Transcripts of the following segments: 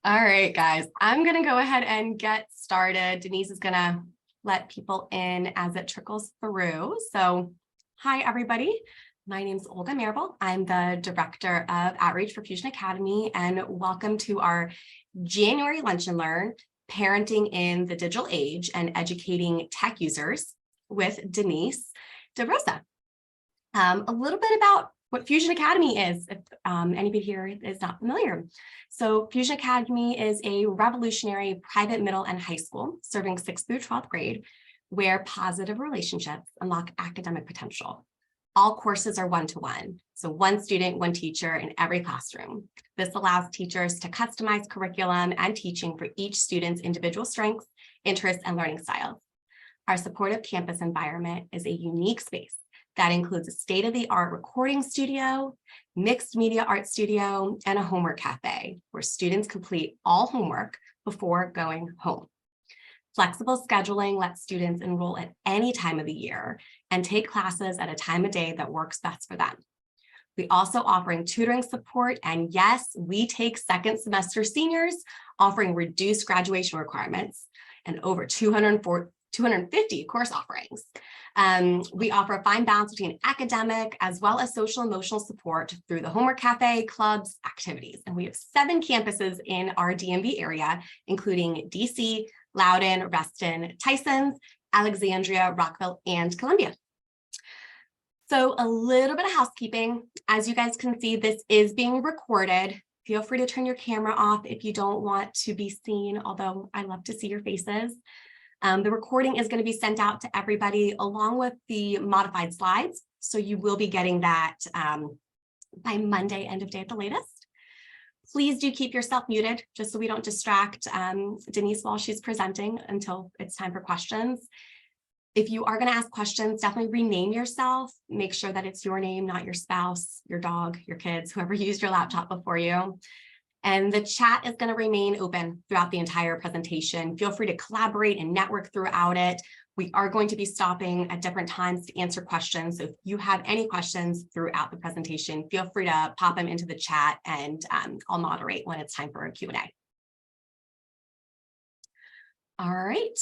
All right, guys, I'm going to go ahead and get started. Denise is going to let people in as it trickles through. So hi, everybody. My name is Olga Marable. I'm the Director of Outreach for Fusion Academy, and welcome to our January Lunch and Learn, Parenting in the Digital Age and Educating Tech Users with Denise DeRosa. A little bit about what Fusion Academy is, if anybody here is not familiar. So Fusion Academy is a revolutionary private middle and high school serving 6th through 12th grade, where positive relationships unlock academic potential. All courses are one-to-one, so one student, one teacher in every classroom. This allows teachers to customize curriculum and teaching for each student's individual strengths, interests, and learning styles. Our supportive campus environment is a unique space that includes a state-of-the-art recording studio, mixed media art studio, and a homework cafe where students complete all homework before going home. Flexible scheduling lets students enroll at any time of the year and take classes at a time of day that works best for them. We also offering tutoring support, and yes, we take second semester seniors, offering reduced graduation requirements and over 250 course offerings. We offer a fine balance between academic as well as social emotional support through the homework cafe, clubs, activities. And we have 7 campuses in our DMV area, including DC, Loudoun, Reston, Tysons, Alexandria, Rockville, and Columbia. So a little bit of housekeeping. As you guys can see, this is being recorded. Feel free to turn your camera off if you don't want to be seen, although I love to see your faces. The recording is going to be sent out to everybody along with the modified slides. So you will be getting that by Monday, end of day at the latest. Please do keep yourself muted just so we don't distract Denise while she's presenting until it's time for questions. If you are going to ask questions, definitely rename yourself. Make sure that it's your name, not your spouse, your dog, your kids, whoever used your laptop before you. And the chat is going to remain open throughout the entire presentation. Feel free to collaborate and network throughout it. We are going to be stopping at different times to answer questions. So if you have any questions throughout the presentation, feel free to pop them into the chat, and I'll moderate when it's time for a Q&A. All right,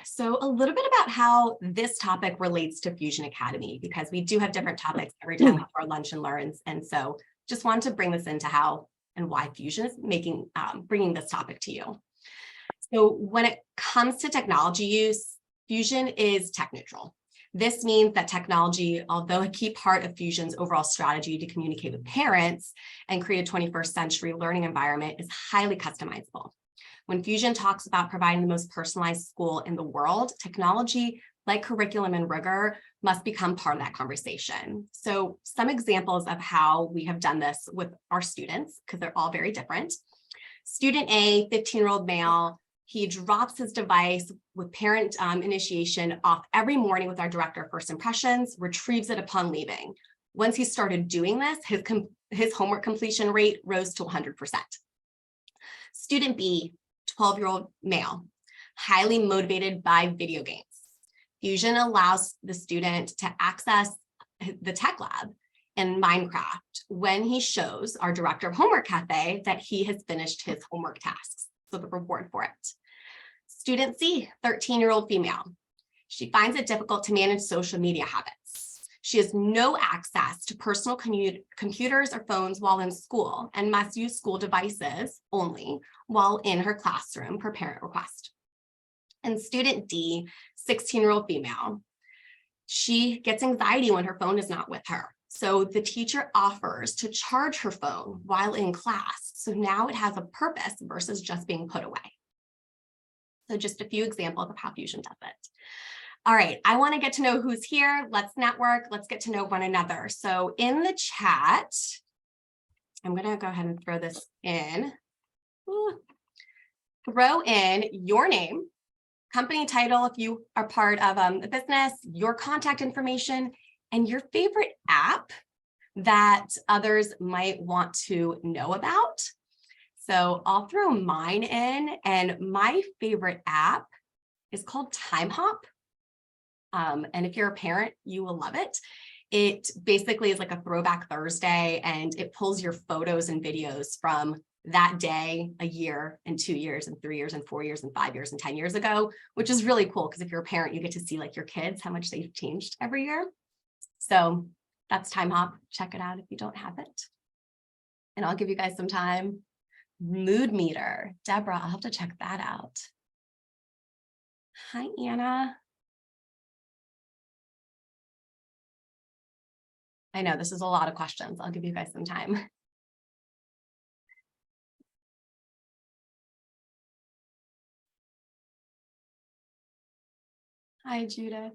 so a little bit about how this topic relates to Fusion Academy, because we do have different topics every time we have our lunch and learns. And so just wanted to bring this into how and why Fusion is bringing this topic to you. So when it comes to technology use, Fusion is tech neutral. This means that technology, although a key part of Fusion's overall strategy to communicate with parents and create a 21st century learning environment, is highly customizable. When Fusion talks about providing the most personalized school in the world, technology, like curriculum and rigor, must become part of that conversation. So some examples of how we have done this with our students, because they're all very different. Student A, 15-year-old male, he drops his device with parent initiation off every morning with our director of first impressions, retrieves it upon leaving. Once he started doing this, his homework completion rate rose to 100%. Student B, 12-year-old male, highly motivated by video games. Fusion allows the student to access the tech lab in Minecraft when he shows our director of homework cafe that he has finished his homework tasks, so the reward for it. Student C, 13-year-old female. She finds it difficult to manage social media habits. She has no access to personal computers or phones while in school and must use school devices only while in her classroom per parent request. And student D, 16-year-old female, she gets anxiety when her phone is not with her. So the teacher offers to charge her phone while in class. So now it has a purpose versus just being put away. So just a few examples of how Fusion does it. All right, I want to get to know who's here. Let's network. Let's get to know one another. So in the chat, I'm going to go ahead and throw this in. Throw in your name, company title if you are part of a business, your contact information, and your favorite app that others might want to know about. So I'll throw mine in, and my favorite app is called Time Hop. And if you're a parent, you will love it. It basically is like a throwback Thursday, and it pulls your photos and videos from that day, a year and 2 years and 3 years and 4 years and 5 years and 10 years ago, which is really cool because if you're a parent, you get to see like your kids, how much they've changed every year. So that's Time Hop. Check it out if you don't have it. And I'll give you guys some time. Mood meter. Deborah, I'll have to check that out. Hi, Anna. I know this is a lot of questions. I'll give you guys some time. Hi, Judith.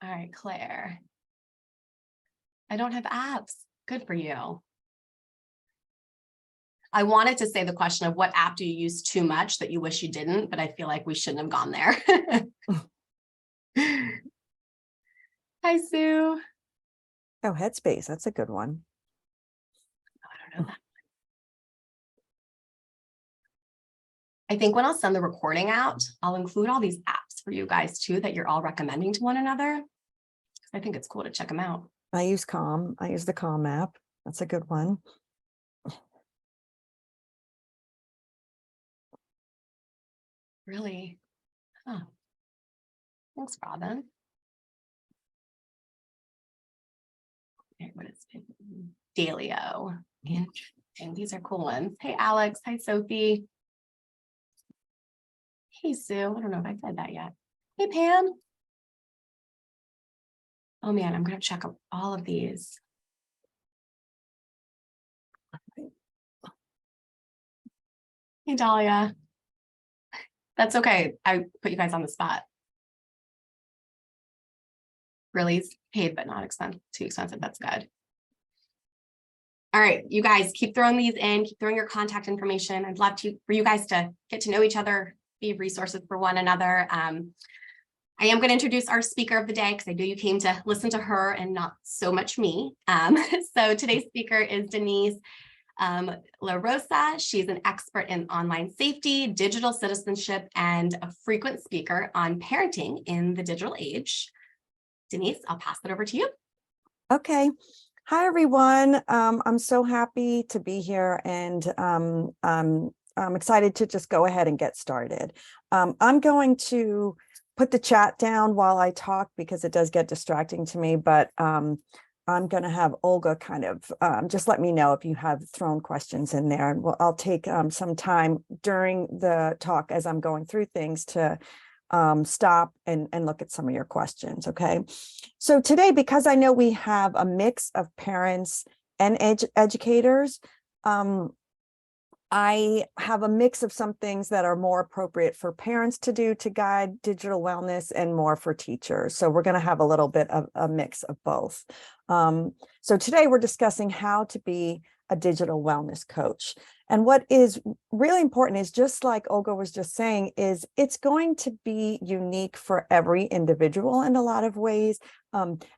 All right, Claire. I don't have apps. Good for you. I wanted to say the question of what app do you use too much that you wish you didn't, but I feel like we shouldn't have gone there. Hi, Sue. Oh, Headspace. That's a good one. Oh, I don't know that. I think when I'll send the recording out, I'll include all these apps for you guys too that you're all recommending to one another. I think it's cool to check them out. I use Calm. I use the Calm app. That's a good one. Really? Oh. Thanks, Robin. Okay, what is it? Dalio. Interesting. These are cool ones. Hey, Alex. Hi, Sophie. Hey, Sue. I don't know if I said that yet. Hey, Pam. Oh, man, I'm going to check all of these. Hey, Dahlia. That's okay. I put you guys on the spot. Really paid, but not expensive, too expensive. That's good. All right, you guys keep throwing these in, keep throwing your contact information. I'd love for you guys to get to know each other, be resources for one another. I am going to introduce our speaker of the day because I know you came to listen to her and not so much me. So today's speaker is Denise La Rosa. She's an expert in online safety, digital citizenship, and a frequent speaker on parenting in the digital age. Denise, I'll pass it over to you. Okay. Hi, everyone. I'm so happy to be here, and I'm excited to just go ahead and get started. I'm going to put the chat down while I talk because it does get distracting to me, but I'm going to have Olga kind of just let me know if you have thrown questions in there. And I'll take some time during the talk as I'm going through things to stop and look at some of your questions. Okay. So today, because I know we have a mix of parents and educators, I have a mix of some things that are more appropriate for parents to do to guide digital wellness and more for teachers. So we're going to have a little bit of a mix of both. So today we're discussing how to be a digital wellness coach. And what is really important is, just like Olga was just saying, is it's going to be unique for every individual in a lot of ways.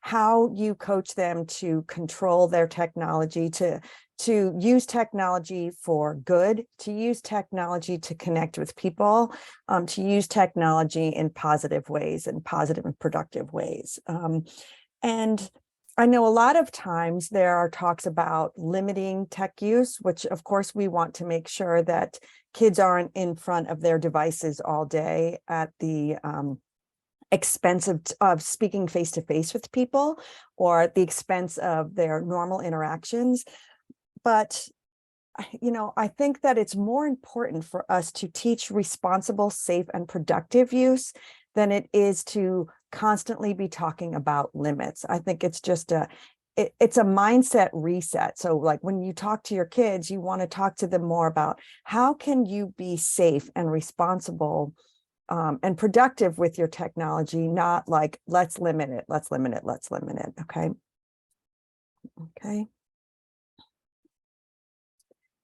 How you coach them to control their technology, to use technology for good, to use technology to connect with people, to use technology in positive ways and positive and productive ways. And I know a lot of times there are talks about limiting tech use, which of course we want to make sure that kids aren't in front of their devices all day at the expense of speaking face-to-face with people, or at the expense of their normal interactions. But, you know, I think that it's more important for us to teach responsible, safe, and productive use than it is to constantly be talking about limits. I think it's just it's a mindset reset. So like when you talk to your kids, you want to talk to them more about how can you be safe and responsible and productive with your technology, not like, let's limit it, let's limit it, let's limit it. Okay. Okay.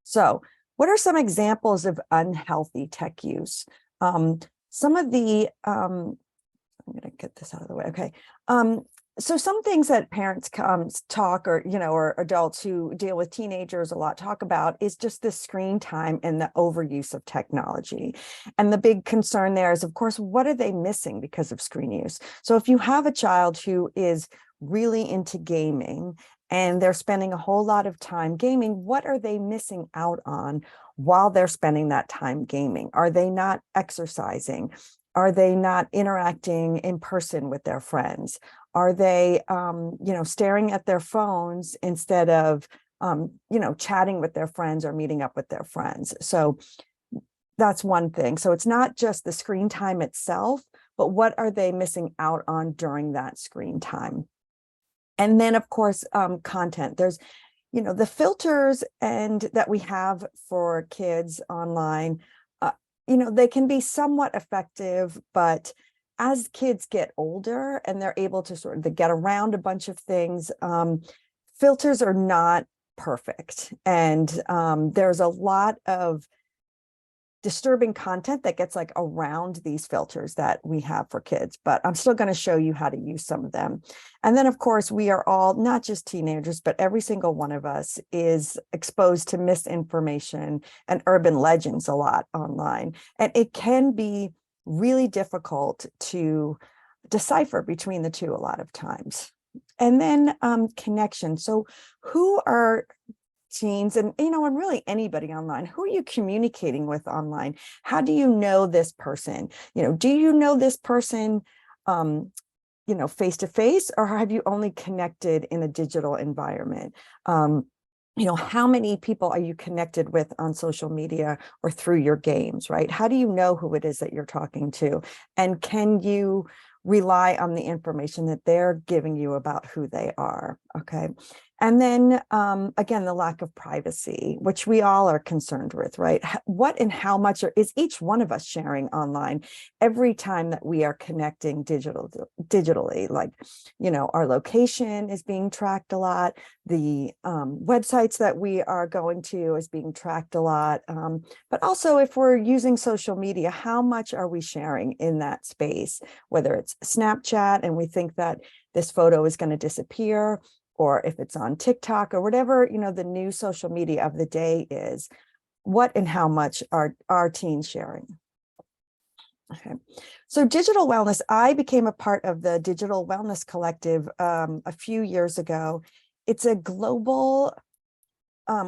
So what are some examples of unhealthy tech use? Some of the, I'm going to get this out of the way. Okay. So some things that parents talk, or, you know, or adults who deal with teenagers a lot talk about is just the screen time and the overuse of technology. And the big concern there is, of course, what are they missing because of screen use? So if you have a child who is really into gaming and they're spending a whole lot of time gaming, what are they missing out on while they're spending that time gaming? Are they not exercising? Are they not interacting in person with their friends? Are they, staring at their phones instead of, chatting with their friends or meeting up with their friends? So that's one thing. So it's not just the screen time itself, but what are they missing out on during that screen time? And then, of course, content. There's, the filters and that we have for kids online, they can be somewhat effective, but as kids get older and they're able to sort of get around a bunch of things, filters are not perfect. And there's a lot of disturbing content that gets like around these filters that we have for kids, but I'm still going to show you how to use some of them. And then, of course, we are all, not just teenagers, but every single one of us is exposed to misinformation and urban legends a lot online. And it can be really difficult to decipher between the two a lot of times. And then connection. So who are teens and and really anybody online, who are you communicating with online? How do you know this person? Do you know this person face to face, or have you only connected in a digital environment? How many people are you connected with on social media or through your games, right? How do you know who it is that you're talking to? And can you rely on the information that they're giving you about who they are? Okay. And then again, the lack of privacy, which we all are concerned with, right? What and how much is each one of us sharing online every time that we are connecting digitally? Like, our location is being tracked a lot. The websites that we are going to is being tracked a lot. But also, if we're using social media, how much are we sharing in that space? Whether it's Snapchat and we think that this photo is going to disappear, or if it's on TikTok or whatever, the new social media of the day is, what and how much are teens sharing? Okay. So digital wellness, I became a part of the Digital Wellness Collective a few years ago. It's a global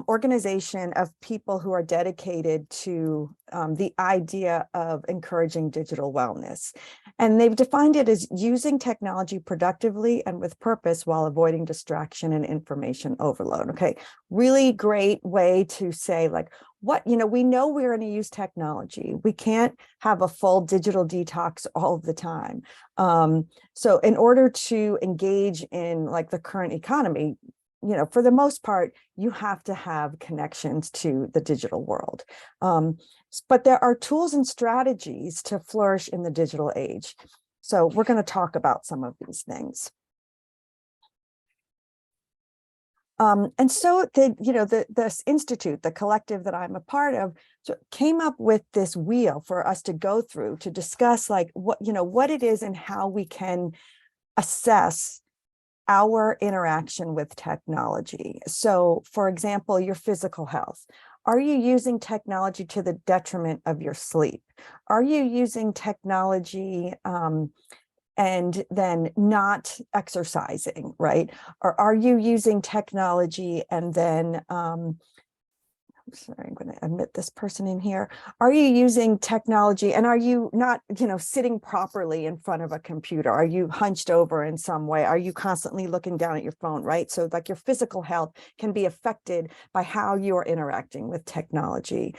organization of people who are dedicated to the idea of encouraging digital wellness. And they've defined it as using technology productively and with purpose while avoiding distraction and information overload. Okay, really great way to say, like, we know we're going to use technology. We can't have a full digital detox all the time. So in order to engage in like the current economy, for the most part, you have to have connections to the digital world. But there are tools and strategies to flourish in the digital age. So we're going to talk about some of these things. And so this institute, the collective that I'm a part of, came up with this wheel for us to go through to discuss like what it is and how we can assess our interaction with technology. So, for example, your physical health. Are you using technology to the detriment of your sleep? Are you using technology and then not exercising, right? Or are you using technology and then sorry, I'm going to admit this person in here. Are you using technology and are you not, sitting properly in front of a computer? Are you hunched over in some way? Are you constantly looking down at your phone, right? So like your physical health can be affected by how you're interacting with technology.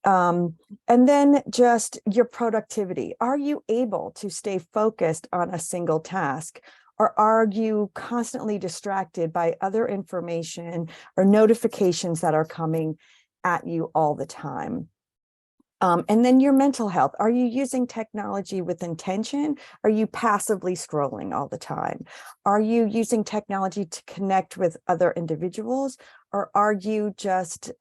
And then just your productivity. Are you able to stay focused on a single task? Or are you constantly distracted by other information or notifications that are coming at you all the time? And then your mental health. Are you using technology with intention? Are you passively scrolling all the time? Are you using technology to connect with other individuals? or are you just,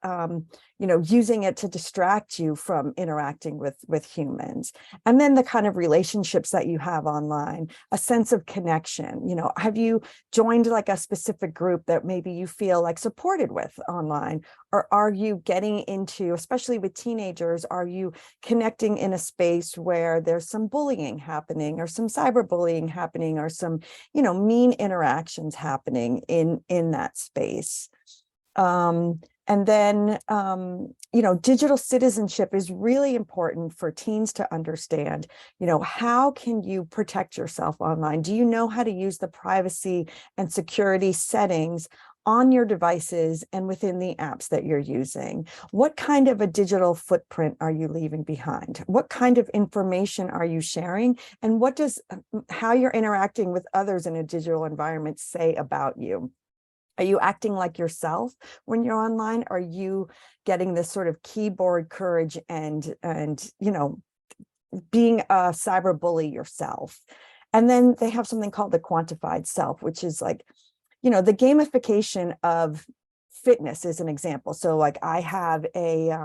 using it to distract you from interacting with humans? And then the kind of relationships that you have online, a sense of connection. Have you joined like a specific group that maybe you feel like supported with online? Or are you getting into, especially with teenagers, are you connecting in a space where there's some bullying happening or some cyberbullying happening or some, mean interactions happening in that space? And then, digital citizenship is really important for teens to understand. How can you protect yourself online? Do you know how to use the privacy and security settings on your devices and within the apps that you're using? What kind of a digital footprint are you leaving behind? What kind of information are you sharing? And what does how you're interacting with others in a digital environment say about you? Are you acting like yourself when you're online? Are you getting this sort of keyboard courage and being a cyber bully yourself? And then they have something called the quantified self, which is like, the gamification of fitness is an example. So like I have a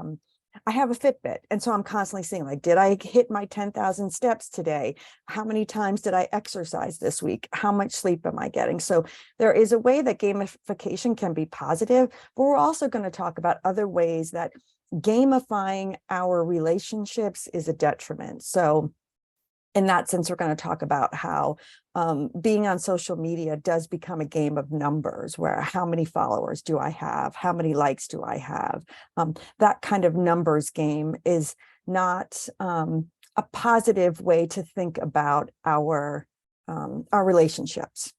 Fitbit, and so I'm constantly seeing like, did I hit my 10,000 steps today? How many times did I exercise this week? How much sleep am I getting? So there is a way that gamification can be positive, but we're also going to talk about other ways that gamifying our relationships is a detriment. So in that sense, we're going to talk about how being on social media does become a game of numbers, where how many followers do I have? How many likes do I have? That kind of numbers game is not a positive way to think about our relationships.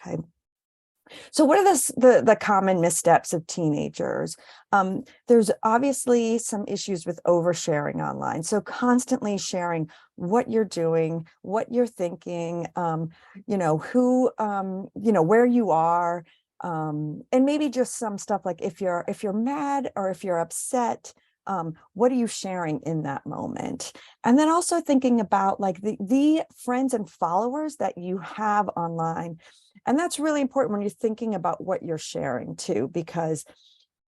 Okay. So what are the common missteps of teenagers? There's obviously some issues with oversharing online. So constantly sharing what you're doing, what you're thinking, who, where you are, and maybe just some stuff like if you're mad or if you're upset, what are you sharing in that moment? And then also thinking about like the friends and followers that you have online. And that's really important when you're thinking about what you're sharing too, because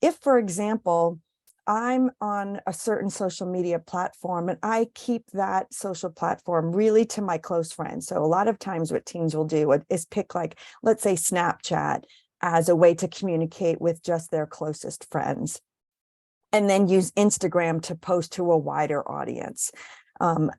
if, for example, I'm on a certain social media platform and I keep that social platform really to my close friends. So a lot of times what teens will do is pick like, let's say Snapchat as a way to communicate with just their closest friends, and then use Instagram to post to a wider audience.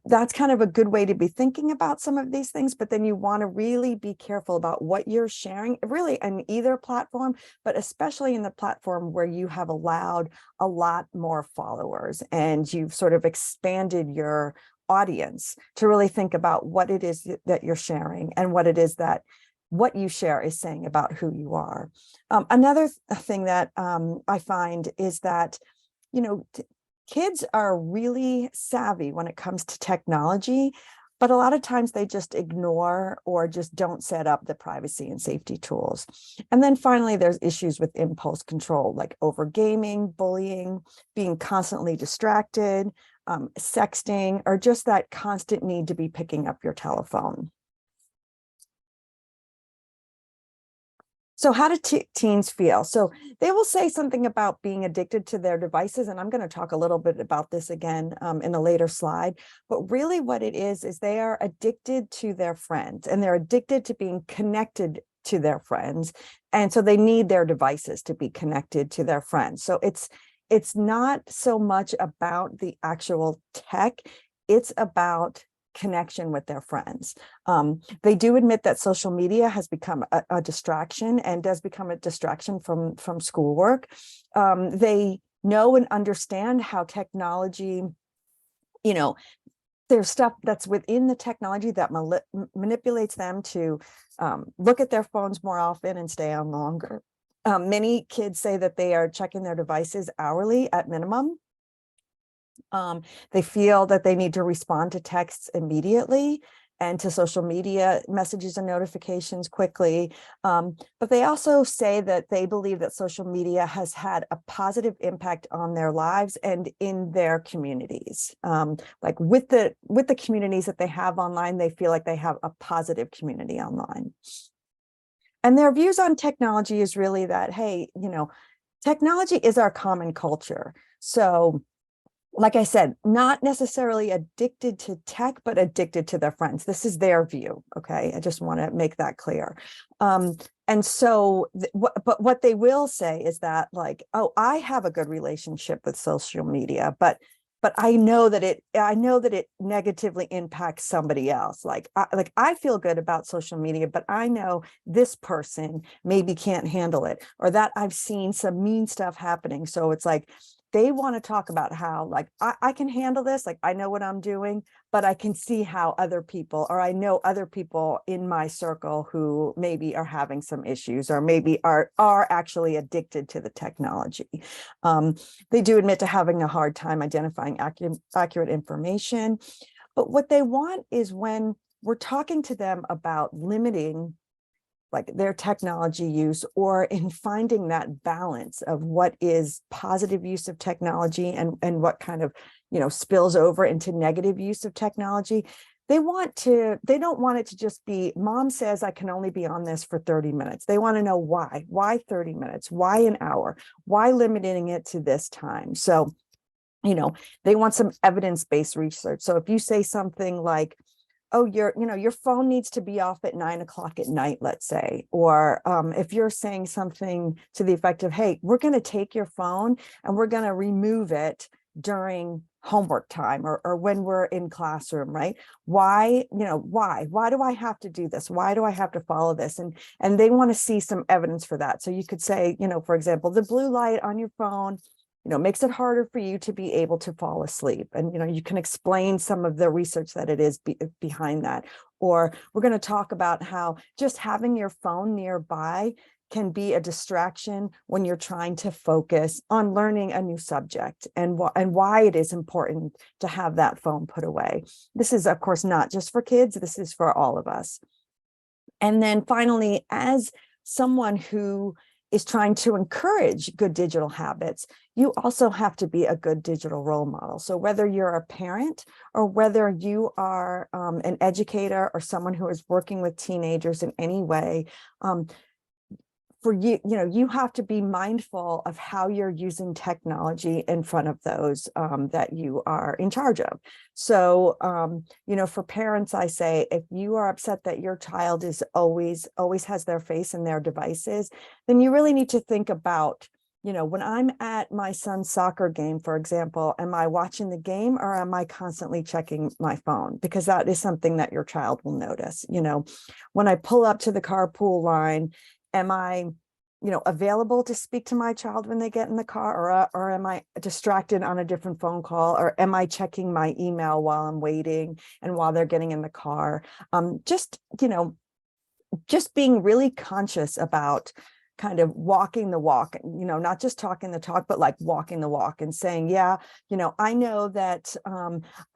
That's kind of a good way to be thinking about some of these things, but then you want to really be careful about what you're sharing, really on either platform, but especially in the platform where you have allowed a lot more followers and you've sort of expanded your audience, to really think about what it is that you're sharing and what it is that what you share is saying about who you are. Another thing that I find is that kids are really savvy when it comes to technology, but a lot of times they just ignore or just don't set up the privacy and safety tools. And then finally, there's issues with impulse control, like over gaming, bullying, being constantly distracted, sexting, or just that constant need to be picking up your telephone. So how do teens feel? So they will say something about being addicted to their devices, and I'm going to talk a little bit about this again in a later slide. But really what it is they are addicted to their friends, and they're addicted to being connected to their friends. And so they need their devices to be connected to their friends. So it's not so much about the actual tech, it's about connection with their friends. They do admit that social media has become a distraction and does become a distraction from schoolwork. They know and understand how technology, there's stuff that's within the technology that manipulates them to look at their phones more often and stay on longer. Many kids say that they are checking their devices hourly at minimum. They feel that they need to respond to texts immediately and to social media messages and notifications quickly. But they also say that they believe that social media has had a positive impact on their lives and in their communities. Like with the communities that they have online, they feel like they have a positive community online. And their views on technology is really that, hey, technology is our common culture. So like I said, not necessarily addicted to tech, but addicted to their friends. This is their view. Okay. I just want to make that clear. And so, but what they will say is that like, oh, I have a good relationship with social media, but I know that it negatively impacts somebody else. Like I feel good about social media, but I know this person maybe can't handle it, or that I've seen some mean stuff happening. So it's like, they want to talk about how like I can handle this, like I know what I'm doing, but I can see how other people, or I know other people in my circle who maybe are having some issues, or maybe are actually addicted to the technology. They do admit to having a hard time identifying accurate information, but what they want is when we're talking to them about limiting like their technology use, or in finding that balance of what is positive use of technology and what kind of, spills over into negative use of technology. They don't want it to just be, mom says I can only be on this for 30 minutes. They want to know why 30 minutes, why an hour, why limiting it to this time. So, they want some evidence-based research. So if you say something like, oh, your phone needs to be off at 9 o'clock at night, let's say, or if you're saying something to the effect of, hey, we're going to take your phone and we're going to remove it during homework time, or when we're in classroom, right? Why do I have to do this? Why do I have to follow this? And they want to see some evidence for that. So you could say, for example, the blue light on your phone makes it harder for you to be able to fall asleep. And, you can explain some of the research that it is behind that. Or we're going to talk about how just having your phone nearby can be a distraction when you're trying to focus on learning a new subject, and why it is important to have that phone put away. This is, of course, not just for kids. This is for all of us. And then finally, as someone who is trying to encourage good digital habits, you also have to be a good digital role model. So whether you're a parent, or whether you are an educator, or someone who is working with teenagers in any way, for you, you have to be mindful of how you're using technology in front of those that you are in charge of. So, for parents, I say, if you are upset that your child is always has their face in their devices, then you really need to think about, when I'm at my son's soccer game, for example, am I watching the game, or am I constantly checking my phone? Because that is something that your child will notice. When I pull up to the carpool line, am I, available to speak to my child when they get in the car, or am I distracted on a different phone call, or am I checking my email while I'm waiting and while they're getting in the car? Just being really conscious about kind of walking the walk, not just talking the talk, but like walking the walk and saying, yeah, I know that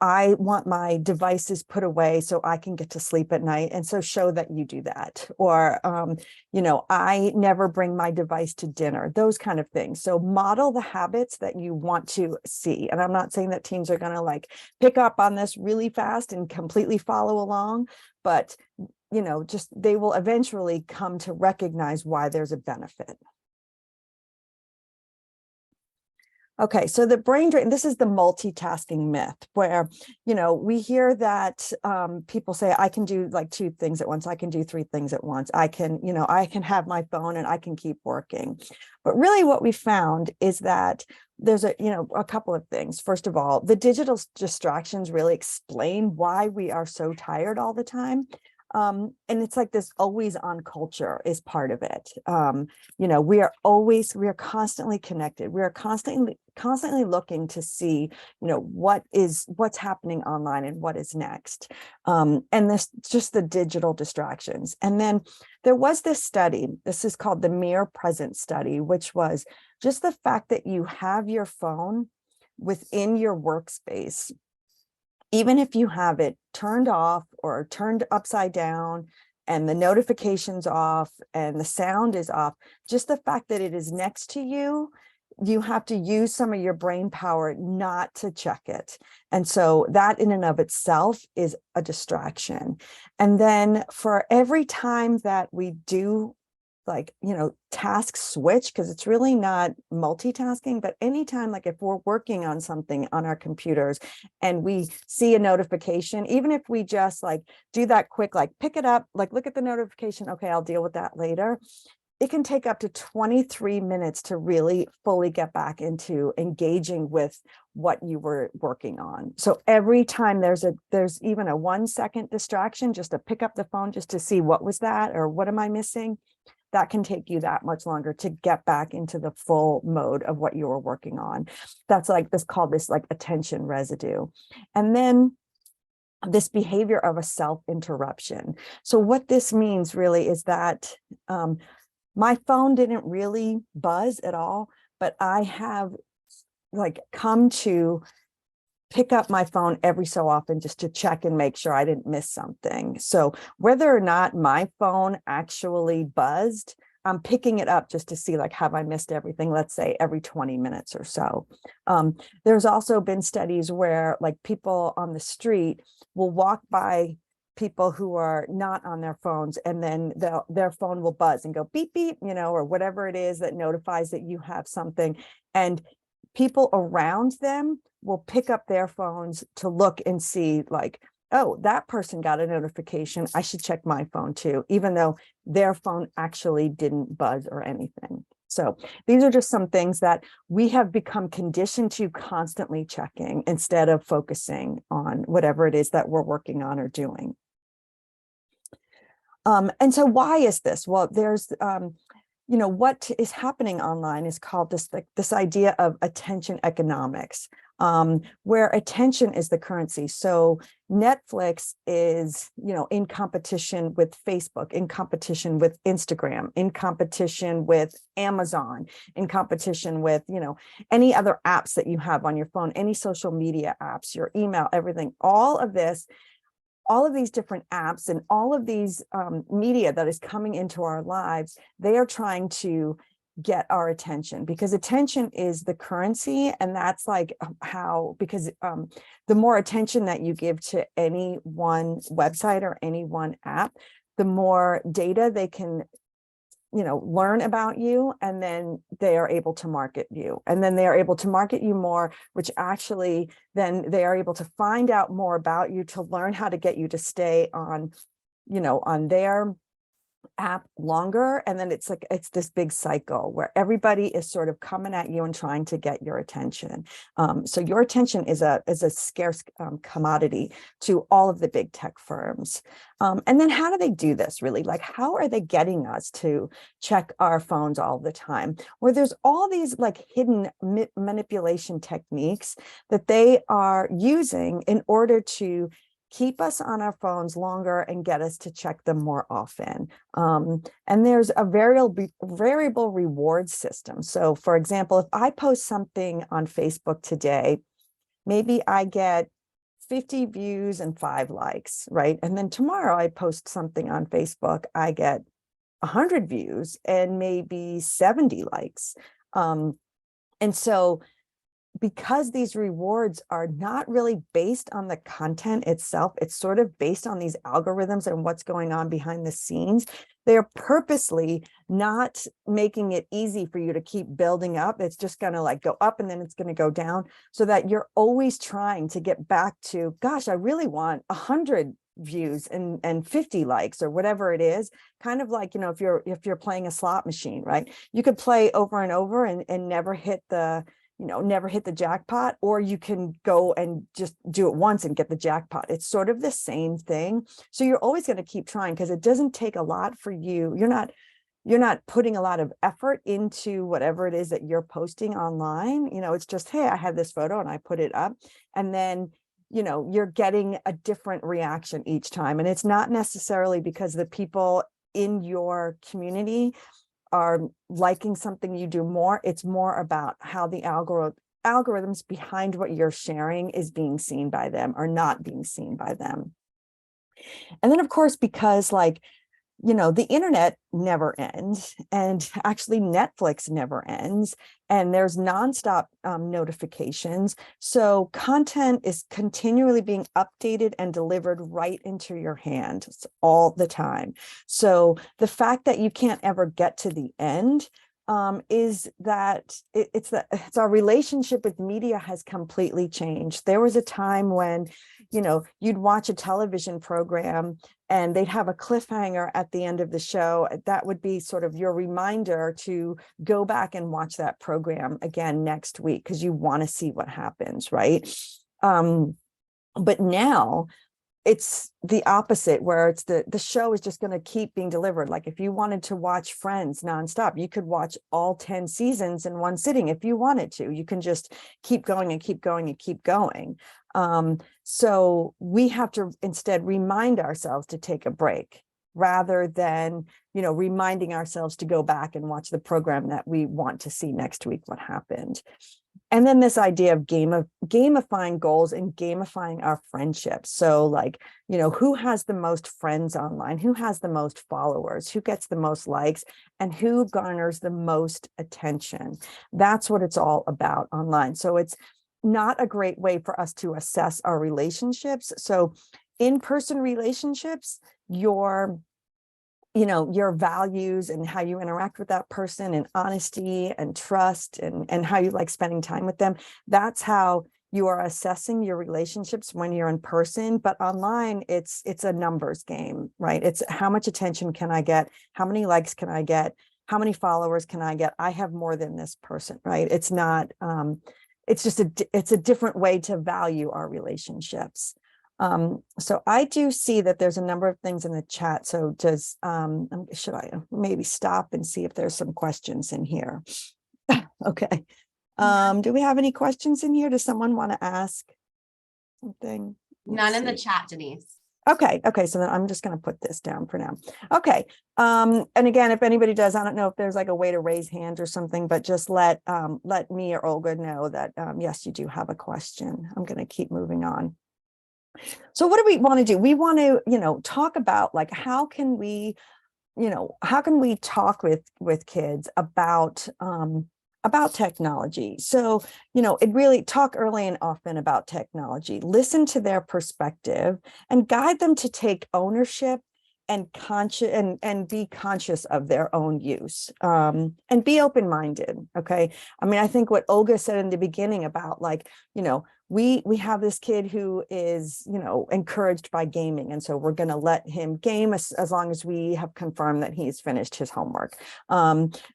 I want my devices put away so I can get to sleep at night. And so show that you do that. Or, I never bring my device to dinner, those kind of things. So model the habits that you want to see. And I'm not saying that teens are going to like pick up on this really fast and completely follow along, but just they will eventually come to recognize why there's a benefit. Okay, so the brain drain, this is the multitasking myth, where, we hear that people say, I can do like 2 things at once. I can do 3 things at once. I can have my phone and I can keep working. But really what we found is that there's a couple of things. First of all, the digital distractions really explain why we are so tired all the time. And it's like this always on culture is part of it. We are constantly connected. We are constantly looking to see, what's happening online and what is next. And this just the digital distractions. And then there was this study, this is called the Mere Present study, which was just the fact that you have your phone within your workspace, even if you have it turned off or turned upside down and the notifications off and the sound is off, just the fact that it is next to you, you have to use some of your brain power not to check it. And so that in and of itself is a distraction. And then for every time that we do like, task switch, because it's really not multitasking, but anytime, like if we're working on something on our computers and we see a notification, even if we just like do that quick, like pick it up, like look at the notification, okay, I'll deal with that later. It can take up to 23 minutes to really fully get back into engaging with what you were working on. So every time there's even a 1 second distraction, just to pick up the phone, just to see what was that, or what am I missing? That can take you that much longer to get back into the full mode of what you were working on. That's like called this like attention residue. And then this behavior of a self-interruption. So what this means really is that my phone didn't really buzz at all, but I have like come to pick up my phone every so often just to check and make sure I didn't miss something. So whether or not my phone actually buzzed, I'm picking it up just to see, like, have I missed everything? Let's say every 20 minutes or so. There's also been studies where like people on the street will walk by people who are not on their phones, and then their phone will buzz and go beep, beep, or whatever it is that notifies that you have something. And people around them will pick up their phones to look and see, like, oh, that person got a notification, I should check my phone too, even though their phone actually didn't buzz or anything. So these are just some things that we have become conditioned to constantly checking instead of focusing on whatever it is that we're working on or doing. And so why is this? Well, there's what is happening online is called this idea of attention economics, where attention is the currency. So Netflix is, in competition with Facebook, in competition with Instagram, in competition with Amazon, in competition with, any other apps that you have on your phone, any social media apps, your email, everything, all of these different apps and all of these media that is coming into our lives, they are trying to get our attention, because attention is the currency. And that's like because the more attention that you give to any one website or any one app, the more data they can learn about you, and then they are able to market you, and then they are able to market you more, which actually then they are able to find out more about you to learn how to get you to stay on their app longer. And then it's this big cycle where everybody is sort of coming at you and trying to get your attention. So your attention is a scarce commodity to all of the big tech firms. And then how do they do this really? Like, how are they getting us to check our phones all the time? Where there's all these like hidden manipulation techniques that they are using in order to keep us on our phones longer and get us to check them more often. And there's a variable reward system. So for example, if I post something on Facebook today, maybe I get 50 views and 5 likes, right? And then tomorrow I post something on Facebook, I get 100 views and maybe 70 likes. And so because these rewards are not really based on the content itself, it's sort of based on these algorithms and what's going on behind the scenes. They're purposely not making it easy for you to keep building up. It's just going to like go up and then it's going to go down, so that you're always trying to get back to, gosh, I really want 100 views and 50 likes or whatever it is. Kind of like, if you're playing a slot machine, right? You could play over and over and never hit the jackpot, or you can go and just do it once and get the jackpot. It's sort of the same thing. So you're always going to keep trying, because it doesn't take a lot for you. You're not putting a lot of effort into whatever it is that you're posting online. It's just, hey, I have this photo and I put it up, and then you're getting a different reaction each time. And it's not necessarily because the people in your community are liking something you do more. It's more about how the algorithms behind what you're sharing is being seen by them or not being seen by them. And then of course, because like the internet never ends, and actually Netflix never ends, and there's nonstop notifications. So content is continually being updated and delivered right into your hand all the time. So the fact that you can't ever get to the end is that it's our relationship with media has completely changed. There was a time when, you'd watch a television program and they'd have a cliffhanger at the end of the show. That would be sort of your reminder to go back and watch that program again next week because you want to see what happens, right? But now it's the opposite, where it's the show is just going to keep being delivered. Like if you wanted to watch Friends nonstop, you could watch all 10 seasons in one sitting. If you wanted to, you can just keep going and keep going and keep going. So we have to instead remind ourselves to take a break rather than, reminding ourselves to go back and watch the program that we want to see next week, what happened. And then this idea of gamifying goals and gamifying our friendships. So like, who has the most friends online, who has the most followers, who gets the most likes, and who garners the most attention. That's what it's all about online. So it's not a great way for us to assess our relationships. So in-person relationships, your values and how you interact with that person, and honesty and trust, and how you like spending time with them. That's how you are assessing your relationships when you're in person. But online, it's a numbers game, right? It's how much attention can I get? How many likes can I get? How many followers can I get? I have more than this person, right? It's not, it's just it's a different way to value our relationships. So I do see that there's a number of things in the chat. So should I maybe stop and see if there's some questions in here? Okay. Do we have any questions in here? Does someone want to ask something? None in the chat, Denise. Okay. So then I'm just going to put this down for now. Okay. And again, if anybody does, I don't know if there's like a way to raise hand or something, but just let me or Olga know that, yes, you do have a question. I'm going to keep moving on. So what do we want to do? We want to, talk about like, how can we talk with kids about technology? So, it really talk early and often about technology, listen to their perspective and guide them to take ownership and be conscious of their own use, and be open-minded. Okay. I mean, I think what Olga said in the beginning about like, we have this kid who is, encouraged by gaming. And so we're going to let him game as long as we have confirmed that he's finished his homework.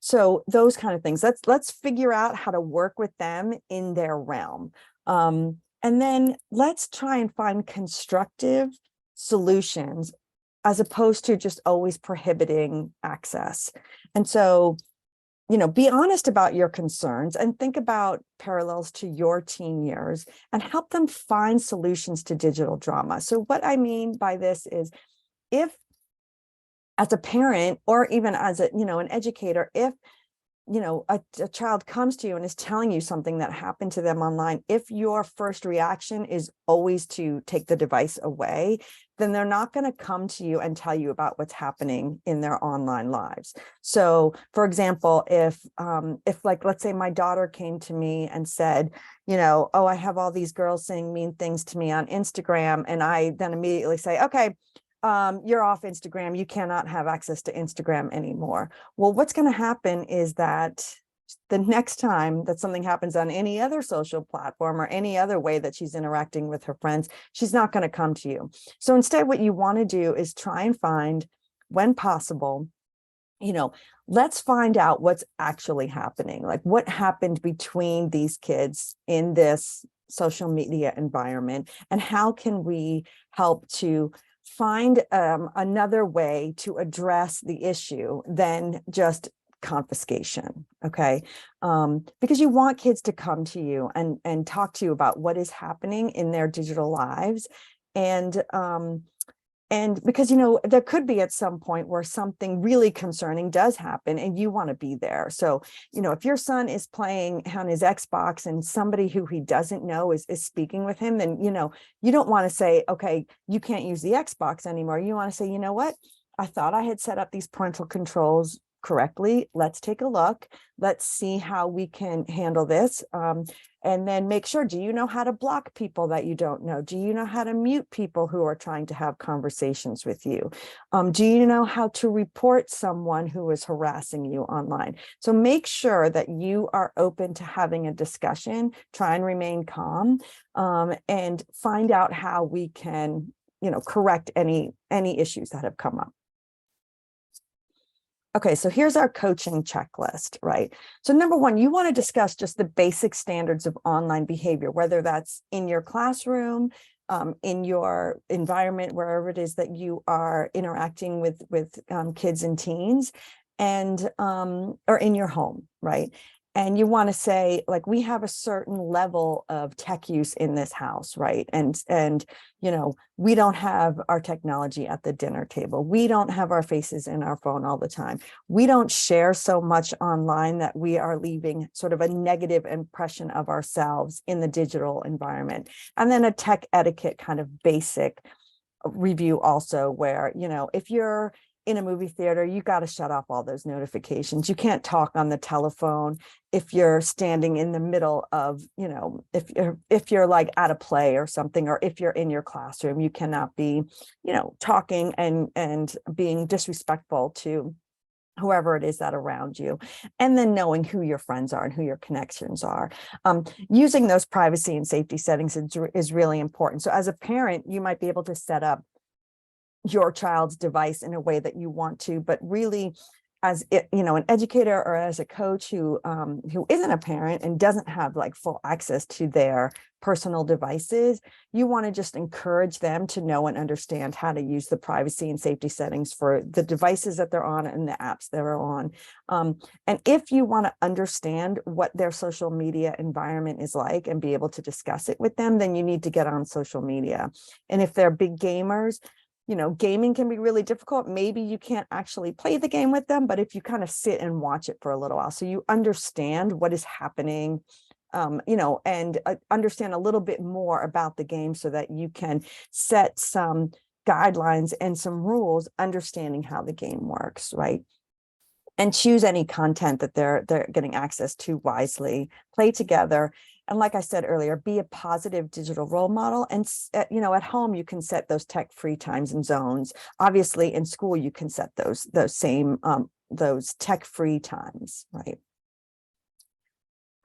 So those kind of things, let's figure out how to work with them in their realm. And then let's try and find constructive solutions as opposed to just always prohibiting access. And so, be honest about your concerns and think about parallels to your teen years and help them find solutions to digital drama. So what I mean by this is, if as a parent or even as an educator, if a child comes to you and is telling you something that happened to them online, if your first reaction is always to take the device away, then they're not going to come to you and tell you about what's happening in their online lives. So for example, if like, let's say my daughter came to me and said, oh, I have all these girls saying mean things to me on Instagram, and I then immediately say, okay, you're off Instagram. You cannot have access to Instagram anymore. Well, what's going to happen is that the next time that something happens on any other social platform or any other way that she's interacting with her friends, she's not going to come to you. So instead, what you want to do is try and find, when possible, let's find out what's actually happening. Like, what happened between these kids in this social media environment, and how can we help to find another way to address the issue than just confiscation. Okay. Because you want kids to come to you and talk to you about what is happening in their digital lives. And because, there could be at some point where something really concerning does happen and you want to be there. So, if your son is playing on his Xbox and somebody who he doesn't know is speaking with him, then, you don't want to say, okay, you can't use the Xbox anymore. You want to say, you know what? I thought I had set up these parental controls correctly. Let's take a look. Let's see how we can handle this. And then make sure, do you know how to block people that you don't know? Do you know how to mute people who are trying to have conversations with you? Do you know how to report someone who is harassing you online? So make sure that you are open to having a discussion, try and remain calm, and find out how we can, correct any issues that have come up. Okay, so here's our coaching checklist, right? So number one, you want to discuss just the basic standards of online behavior, whether that's in your classroom, in your environment, wherever it is that you are interacting with kids and teens, and or in your home, right? And you want to say, like, we have a certain level of tech use in this house, right? And we don't have our technology at the dinner table. We don't have our faces in our phone all the time. We don't share so much online that we are leaving sort of a negative impression of ourselves in the digital environment. And then a tech etiquette kind of basic review also, where, if you're in a movie theater, you got to shut off all those notifications. You can't talk on the telephone if you're standing in the middle of, if you're like at a play or something, or if you're in your classroom, you cannot be, talking and being disrespectful to whoever it is that around you. And then knowing who your friends are and who your connections are. Using those privacy and safety settings is really important. So as a parent, you might be able to set up your child's device in a way that you want to, but really, as an educator or as a coach who isn't a parent and doesn't have like full access to their personal devices, you want to just encourage them to know and understand how to use the privacy and safety settings for the devices that they're on and the apps they're on. And if you want to understand what their social media environment is like and be able to discuss it with them, then you need to get on social media. And if they're big gamers, gaming can be really difficult. Maybe you can't actually play the game with them, but if you kind of sit and watch it for a little while, so you understand what is happening, and understand a little bit more about the game so that you can set some guidelines and some rules, understanding how the game works, right? And choose any content that they're getting access to wisely, play together. And like I said earlier, be a positive digital role model. And, at home, you can set those tech-free times and zones. Obviously, in school, you can set those same those tech-free times, right?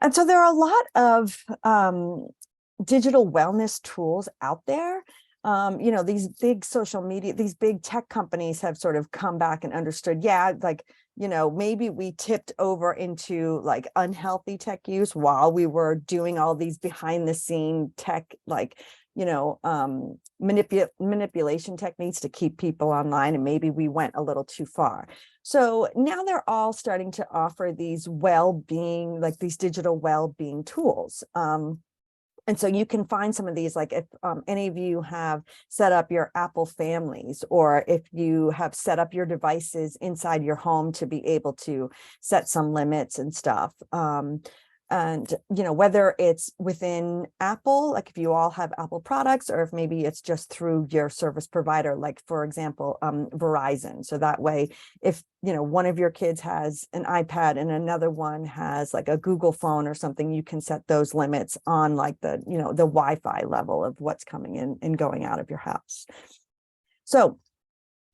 And so there are a lot of digital wellness tools out there. These big social media, these big tech companies have sort of come back and understood, maybe we tipped over into like unhealthy tech use while we were doing all these behind the scene tech, manipulation techniques to keep people online. And maybe we went a little too far. So now they're all starting to offer these well-being, like these digital well-being tools. And so you can find some of these, like if any of you have set up your Apple families, or if you have set up your devices inside your home to be able to set some limits and stuff. And, whether it's within Apple, like if you all have Apple products, or if maybe it's just through your service provider, like, for example, Verizon. So that way, if, one of your kids has an iPad and another one has like a Google phone or something, you can set those limits on like the Wi-Fi level of what's coming in and going out of your house. So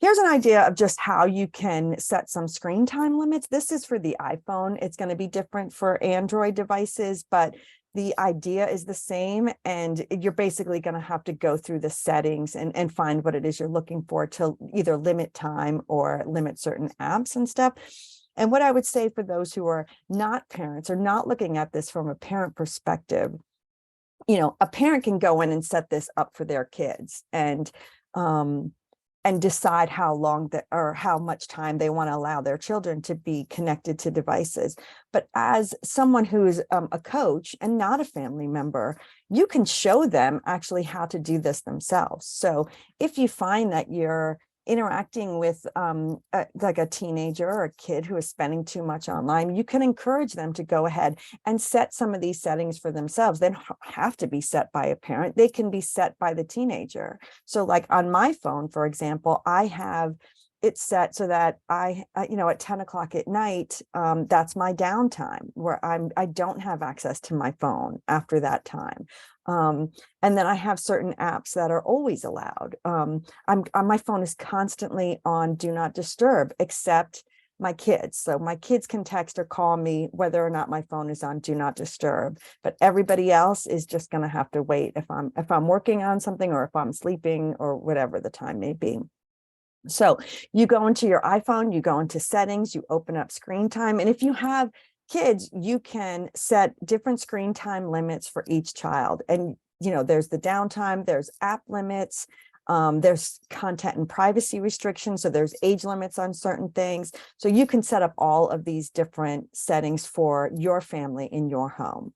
here's an idea of just how you can set some screen time limits. This is for the iPhone. It's going to be different for Android devices, but the idea is the same. And you're basically going to have to go through the settings and find what it is you're looking for to either limit time or limit certain apps and stuff. And what I would say for those who are not parents or not looking at this from a parent perspective, a parent can go in and set this up for their kids and decide how long or how much time they want to allow their children to be connected to devices. But as someone who's a coach and not a family member, you can show them actually how to do this themselves. So if you find that you're interacting with like a teenager or a kid who is spending too much online, you can encourage them to go ahead and set some of these settings for themselves. They don't have to be set by a parent. They can be set by the teenager. So like on my phone, for example, I have it's set so that at 10 o'clock at night, that's my downtime where I don't have access to my phone after that time. And then I have certain apps that are always allowed. My phone is constantly on do not disturb, except my kids. So my kids can text or call me whether or not my phone is on do not disturb, but everybody else is just going to have to wait if I'm working on something or if I'm sleeping or whatever the time may be. So you go into your iPhone, you go into settings, you open up screen time. And if you have kids, you can set different screen time limits for each child. And, there's the downtime, there's app limits, there's content and privacy restrictions. So there's age limits on certain things. So you can set up all of these different settings for your family in your home.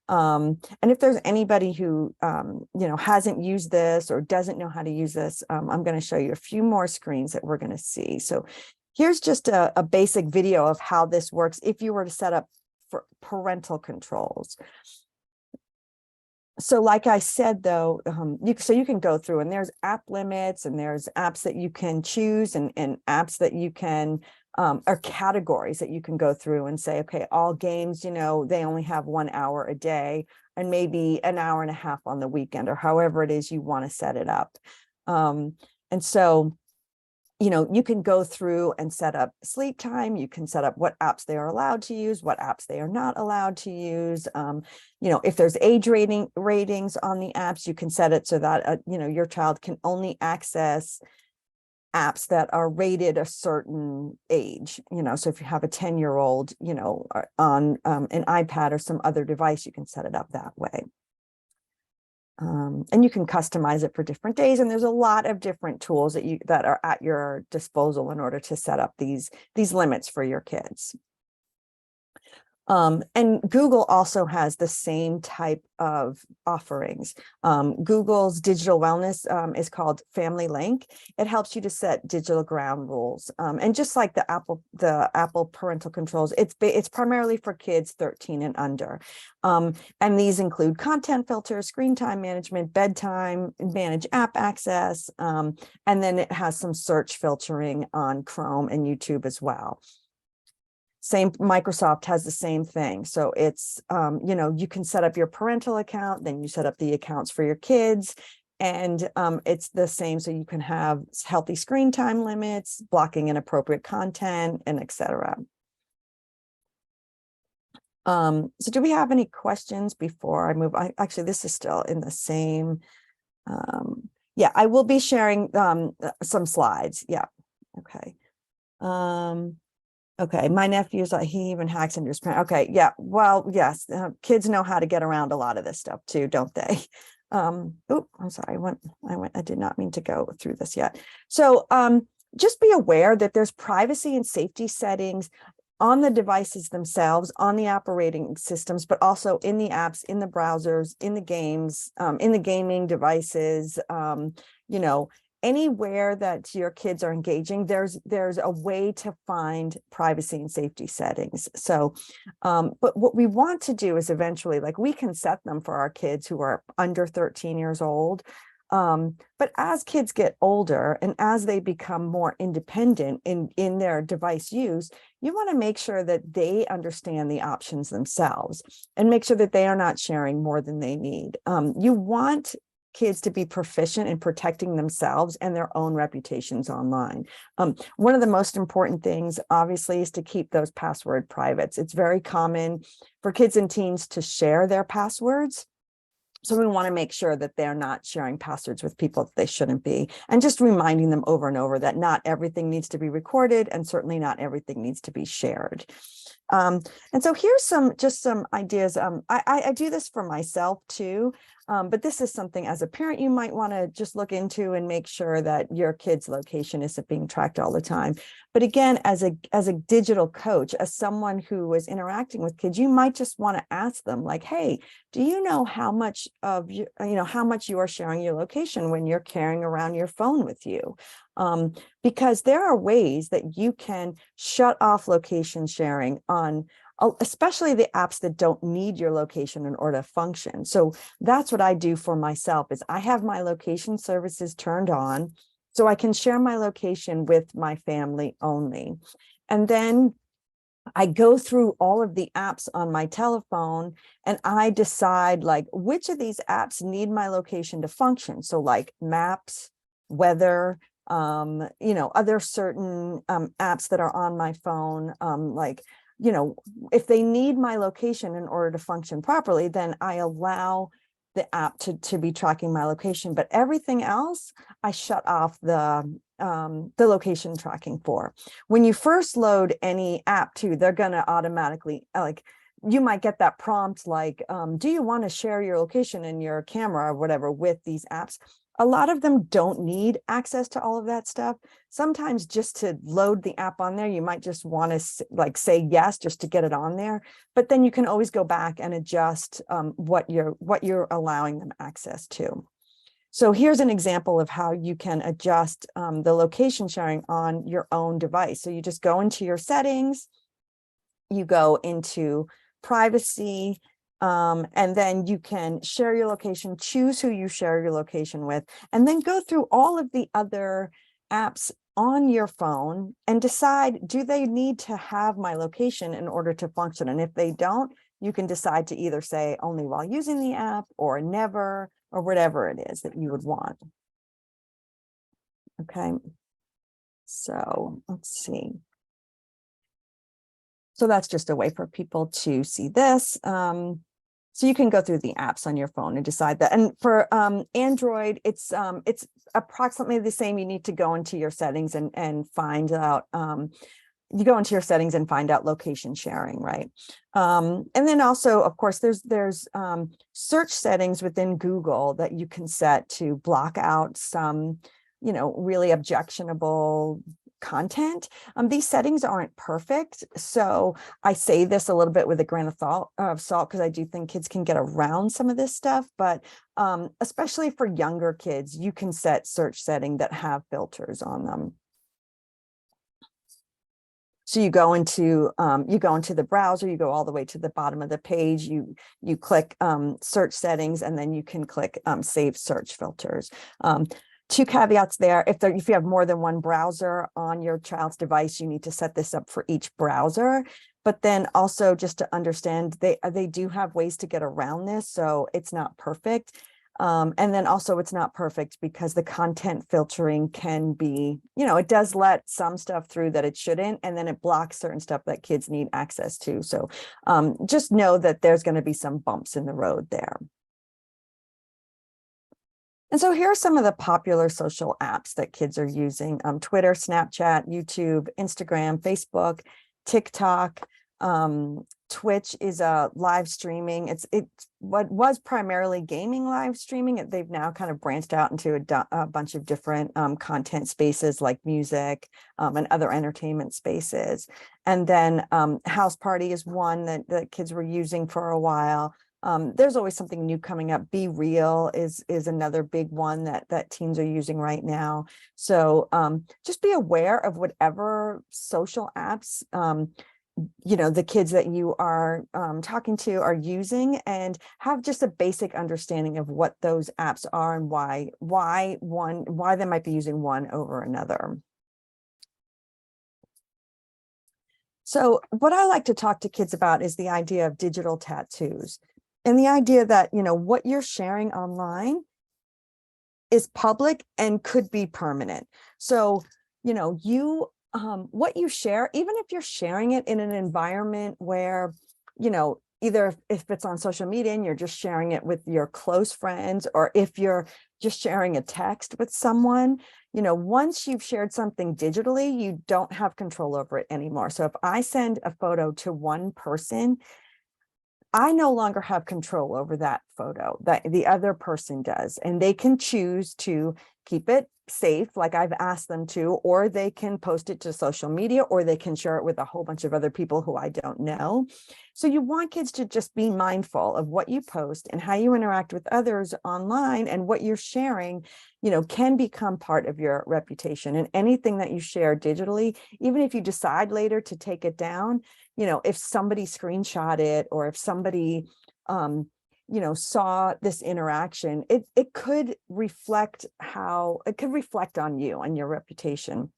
And if there's anybody who, hasn't used this or doesn't know how to use this, I'm going to show you a few more screens that we're going to see. So here's just a basic video of how this works if you were to set up for parental controls. So like I said, though, you can go through and there's app limits and there's apps that you can choose and apps that you can or categories that you can go through and say, okay, all games, they only have 1 hour a day and maybe an hour and a half on the weekend or however it is you want to set it up. And so, you can go through and set up sleep time. You can set up what apps they are allowed to use, what apps they are not allowed to use. If there's age ratings on the apps, you can set it so that, your child can only access apps that are rated a certain age, so if you have a 10-year-old, on an iPad or some other device, you can set it up that way. And you can customize it for different days. And there's a lot of different tools that are at your disposal in order to set up these limits for your kids. And Google also has the same type of offerings. Google's digital wellness is called Family Link. It helps you to set digital ground rules. And just like the Apple parental controls, it's primarily for kids 13 and under. And these include content filters, screen time management, bedtime, manage app access, and then it has some search filtering on Chrome and YouTube as well. Microsoft has the same thing. So it's, you can set up your parental account, then you set up the accounts for your kids, and it's the same. So you can have healthy screen time limits, blocking inappropriate content, and etc. So do we have any questions before I move? Actually, this is still in the same. Yeah, I will be sharing some slides. Yeah. Okay. Okay, my nephew's he even hacks into his parent. Okay, yeah, well, yes, kids know how to get around a lot of this stuff too, don't they? I'm sorry, I did not mean to go through this yet. So just be aware that there's privacy and safety settings on the devices themselves, on the operating systems, but also in the apps, in the browsers, in the games, in the gaming devices, anywhere that your kids are engaging, there's a way to find privacy and safety settings. So, but what we want to do is eventually, we can set them for our kids who are under 13 years old. But as kids get older and as they become more independent in their device use, you want to make sure that they understand the options themselves and make sure that they are not sharing more than they need. You want kids to be proficient in protecting themselves and their own reputations online. One of the most important things, obviously, is to keep those password privates. It's very common for kids and teens to share their passwords. So we want to make sure that they're not sharing passwords with people that they shouldn't be, and just reminding them over and over that not everything needs to be recorded and certainly not everything needs to be shared. And so here's just some ideas. I do this for myself too, but this is something as a parent you might want to just look into and make sure that your kid's location isn't being tracked all the time. But again, as a digital coach, as someone who is interacting with kids, you might just want to ask them, like, hey, do you know how much of how much you are sharing your location when you're carrying around your phone with you? Because there are ways that you can shut off location sharing on especially the apps that don't need your location in order to function. So that's what I do for myself is I have my location services turned on. So I can share my location with my family only. And then I go through all of the apps on my telephone and I decide like which of these apps need my location to function. So like maps, weather, other certain apps that are on my phone, if they need my location in order to function properly, then I allow the app to be tracking my location. But everything else, I shut off the location tracking for. When you first load any app too, they're going to automatically you might get that prompt like, do you want to share your location and your camera or whatever with these apps? A lot of them don't need access to all of that stuff. Sometimes just to load the app on there, you might just want to like say yes, just to get it on there. But then you can always go back and adjust what you're allowing them access to. So here's an example of how you can adjust the location sharing on your own device. So you just go into your settings, you go into privacy, and then you can share your location, choose who you share your location with, and then go through all of the other apps on your phone and decide, do they need to have my location in order to function? And if they don't, you can decide to either say only while using the app or never, or whatever it is that you would want. Okay, so let's see. So that's just a way for people to see this. So you can go through the apps on your phone and decide that. And for Android, it's approximately the same. You need to go into your settings and find out. You go into your settings and find out location sharing, right? And then also, of course, there's search settings within Google that you can set to block out some, really objectionable content. These settings aren't perfect. So I say this a little bit with a grain of salt, because I do think kids can get around some of this stuff, but especially for younger kids, you can set search settings that have filters on them. So you go into the browser, you go all the way to the bottom of the page, you click search settings, and then you can click save search filters. Two caveats there. If you have more than one browser on your child's device, you need to set this up for each browser. But then also just to understand, they do have ways to get around this, so it's not perfect. And then also it's not perfect because the content filtering can be, it does let some stuff through that it shouldn't, and then it blocks certain stuff that kids need access to. So just know that there's going to be some bumps in the road there. And so here are some of the popular social apps that kids are using: Twitter, Snapchat, YouTube, Instagram, Facebook, TikTok. Twitch is a live streaming. It's what was primarily gaming live streaming. They've now kind of branched out into a bunch of different content spaces like music and other entertainment spaces. And then House Party is one that kids were using for a while. There's always something new coming up. Be Real is another big one that teens are using right now. So just be aware of whatever social apps the kids that you are talking to are using, and have just a basic understanding of what those apps are and why they might be using one over another. So what I like to talk to kids about is the idea of digital tattoos, and the idea that what you're sharing online is public and could be permanent. So what you share, even if you're sharing it in an environment where, either if it's on social media and you're just sharing it with your close friends, or if you're just sharing a text with someone, once you've shared something digitally, you don't have control over it anymore. So if I send a photo to one person, I no longer have control over that photo, that the other person does, and they can choose to keep it safe, like I've asked them to, or they can post it to social media, or they can share it with a whole bunch of other people who I don't know. So you want kids to just be mindful of what you post and how you interact with others online, and what you're sharing, can become part of your reputation. And anything that you share digitally, even if you decide later to take it down, if somebody screenshot it, or if somebody saw this interaction, it could reflect on you and your reputation.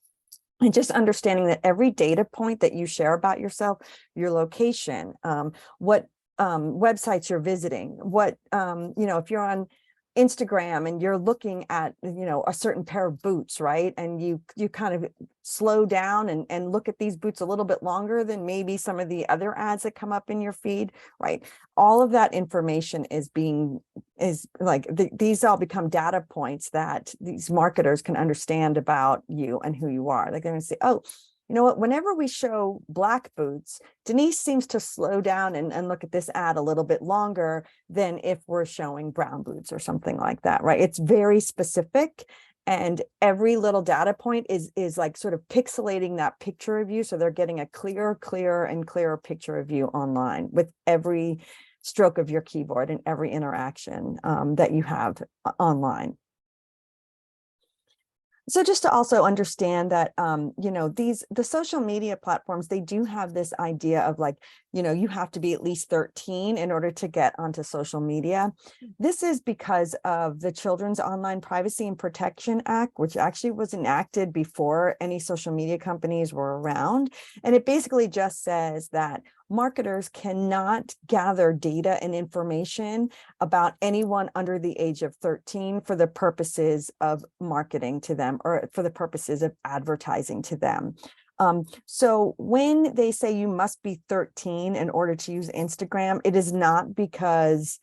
And just understanding that every data point that you share about yourself, your location, what websites you're visiting, what, if you're on Instagram and you're looking at, a certain pair of boots, right? And you kind of slow down and look at these boots a little bit longer than maybe some of the other ads that come up in your feed, right? All of that information these all become data points that these marketers can understand about you and who you are. Like they're going to say, oh, you know what, whenever we show black boots, Denise seems to slow down and look at this ad a little bit longer than if we're showing brown boots or something like that, right? It's very specific. And every little data point is like sort of pixelating that picture of you. So they're getting a clearer and clearer picture of you online with every stroke of your keyboard and every interaction that you have online. So just to also understand that, the social media platforms, they do have this idea of like, you have to be at least 13 in order to get onto social media. This is because of the Children's Online Privacy and Protection Act, which actually was enacted before any social media companies were around. And it basically just says that marketers cannot gather data and information about anyone under the age of 13 for the purposes of marketing to them or for the purposes of advertising to them. So when they say you must be 13 in order to use Instagram, it is not because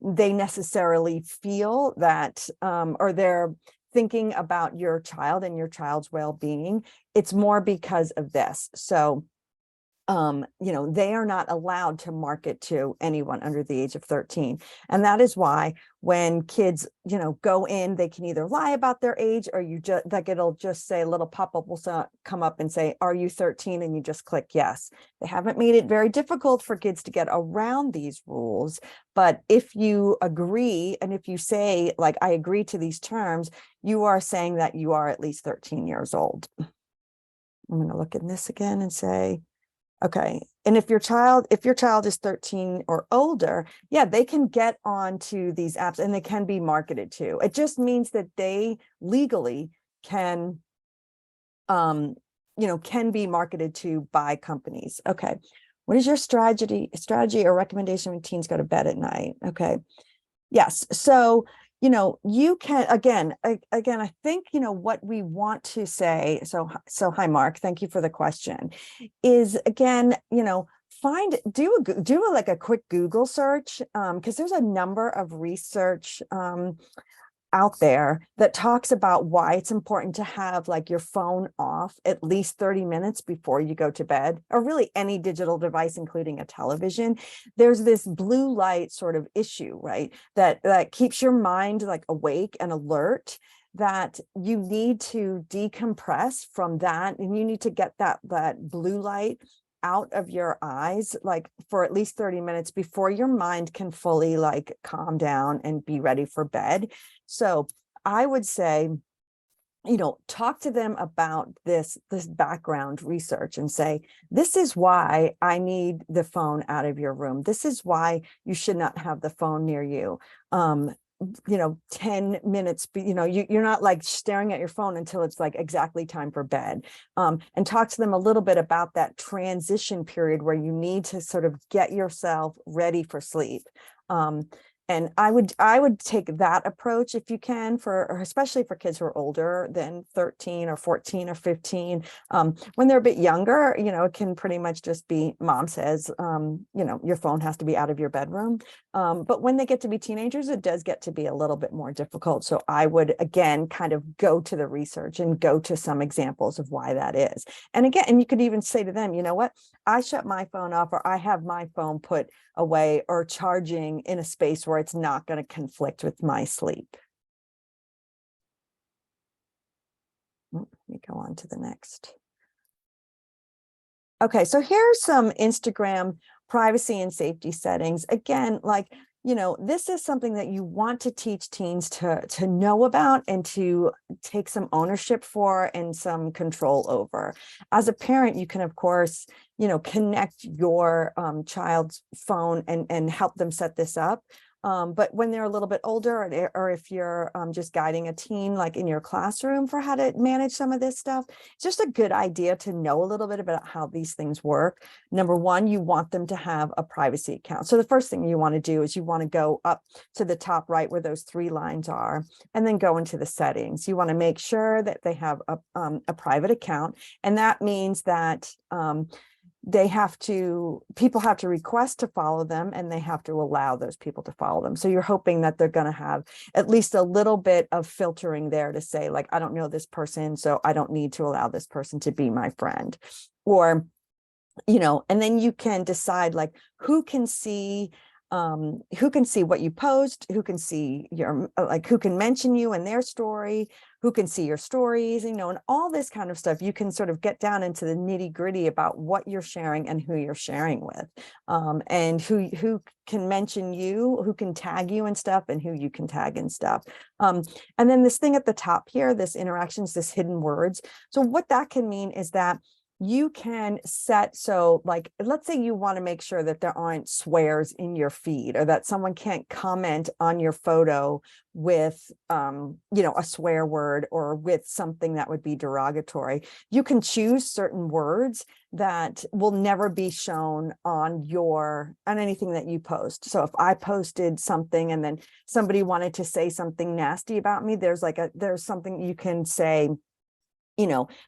they necessarily feel that or they're thinking about your child and your child's well-being. It's more because of this. So they are not allowed to market to anyone under the age of 13. And that is why when kids, go in, they can either lie about their age or it'll just say, a little pop-up will come up and say, are you 13? And you just click yes. They haven't made it very difficult for kids to get around these rules. But if you agree, and if you say, like, I agree to these terms, you are saying that you are at least 13 years old. I'm going to look at this again and say, okay. And if your child is 13 or older, yeah, they can get onto these apps and they can be marketed to. It just means that they legally can, can be marketed to by companies. Okay. What is your strategy or recommendation when teens go to bed at night? Okay. Yes. So, you can, again, I think, what we want to say, so hi, Mark, thank you for the question, is again, do like a quick Google search, because there's a number of research out there that talks about why it's important to have like your phone off at least 30 minutes before you go to bed, or really any digital device, including a television. There's this blue light sort of issue, right? That keeps your mind like awake and alert, that you need to decompress from that. And you need to get that blue light out of your eyes, like for at least 30 minutes before your mind can fully like calm down and be ready for bed. So I would say, talk to them about this background research and say, this is why I need the phone out of your room. This is why you should not have the phone near you. 10 minutes, you're not like staring at your phone until it's like exactly time for bed. And talk to them a little bit about that transition period where you need to sort of get yourself ready for sleep. And I would take that approach if you can, especially for kids who are older than 13 or 14 or 15. When they're a bit younger, it can pretty much just be mom says, your phone has to be out of your bedroom. But when they get to be teenagers, it does get to be a little bit more difficult. So I would, again, kind of go to the research and go to some examples of why that is. And again, and you could even say to them, you know what, I shut my phone off, or I have my phone put away or charging in a space where it's not going to conflict with my sleep. Let me go on to the next. Okay, so here's some Instagram privacy and safety settings. Again, like, this is something that you want to teach teens to know about and to take some ownership for and some control over. As a parent, you can, of course, connect your child's phone and help them set this up. But when they're a little bit older, or if you're just guiding a teen like in your classroom for how to manage some of this stuff, it's just a good idea to know a little bit about how these things work. Number one, you want them to have a privacy account. So the first thing you want to do is you want to go up to the top right where those three lines are, and then go into the settings. You want to make sure that they have a private account, and that means that people have to request to follow them, and they have to allow those people to follow them. So you're hoping that they're going to have at least a little bit of filtering there to say, like, I don't know this person, so I don't need to allow this person to be my friend. Or, and then you can decide like who can see what you post, who can see who can mention you in their story, who can see your stories, and all this kind of stuff. You can sort of get down into the nitty gritty about what you're sharing and who you're sharing with, and who can mention you, who can tag you and stuff, and who you can tag and stuff. And then this thing at the top here, this interactions, this hidden words. So what that can mean is that you can set, so like, let's say you want to make sure that there aren't swears in your feed, or that someone can't comment on your photo with, a swear word, or with something that would be derogatory. You can choose certain words that will never be shown on anything that you post. So if I posted something and then somebody wanted to say something nasty about me, there's something you can say,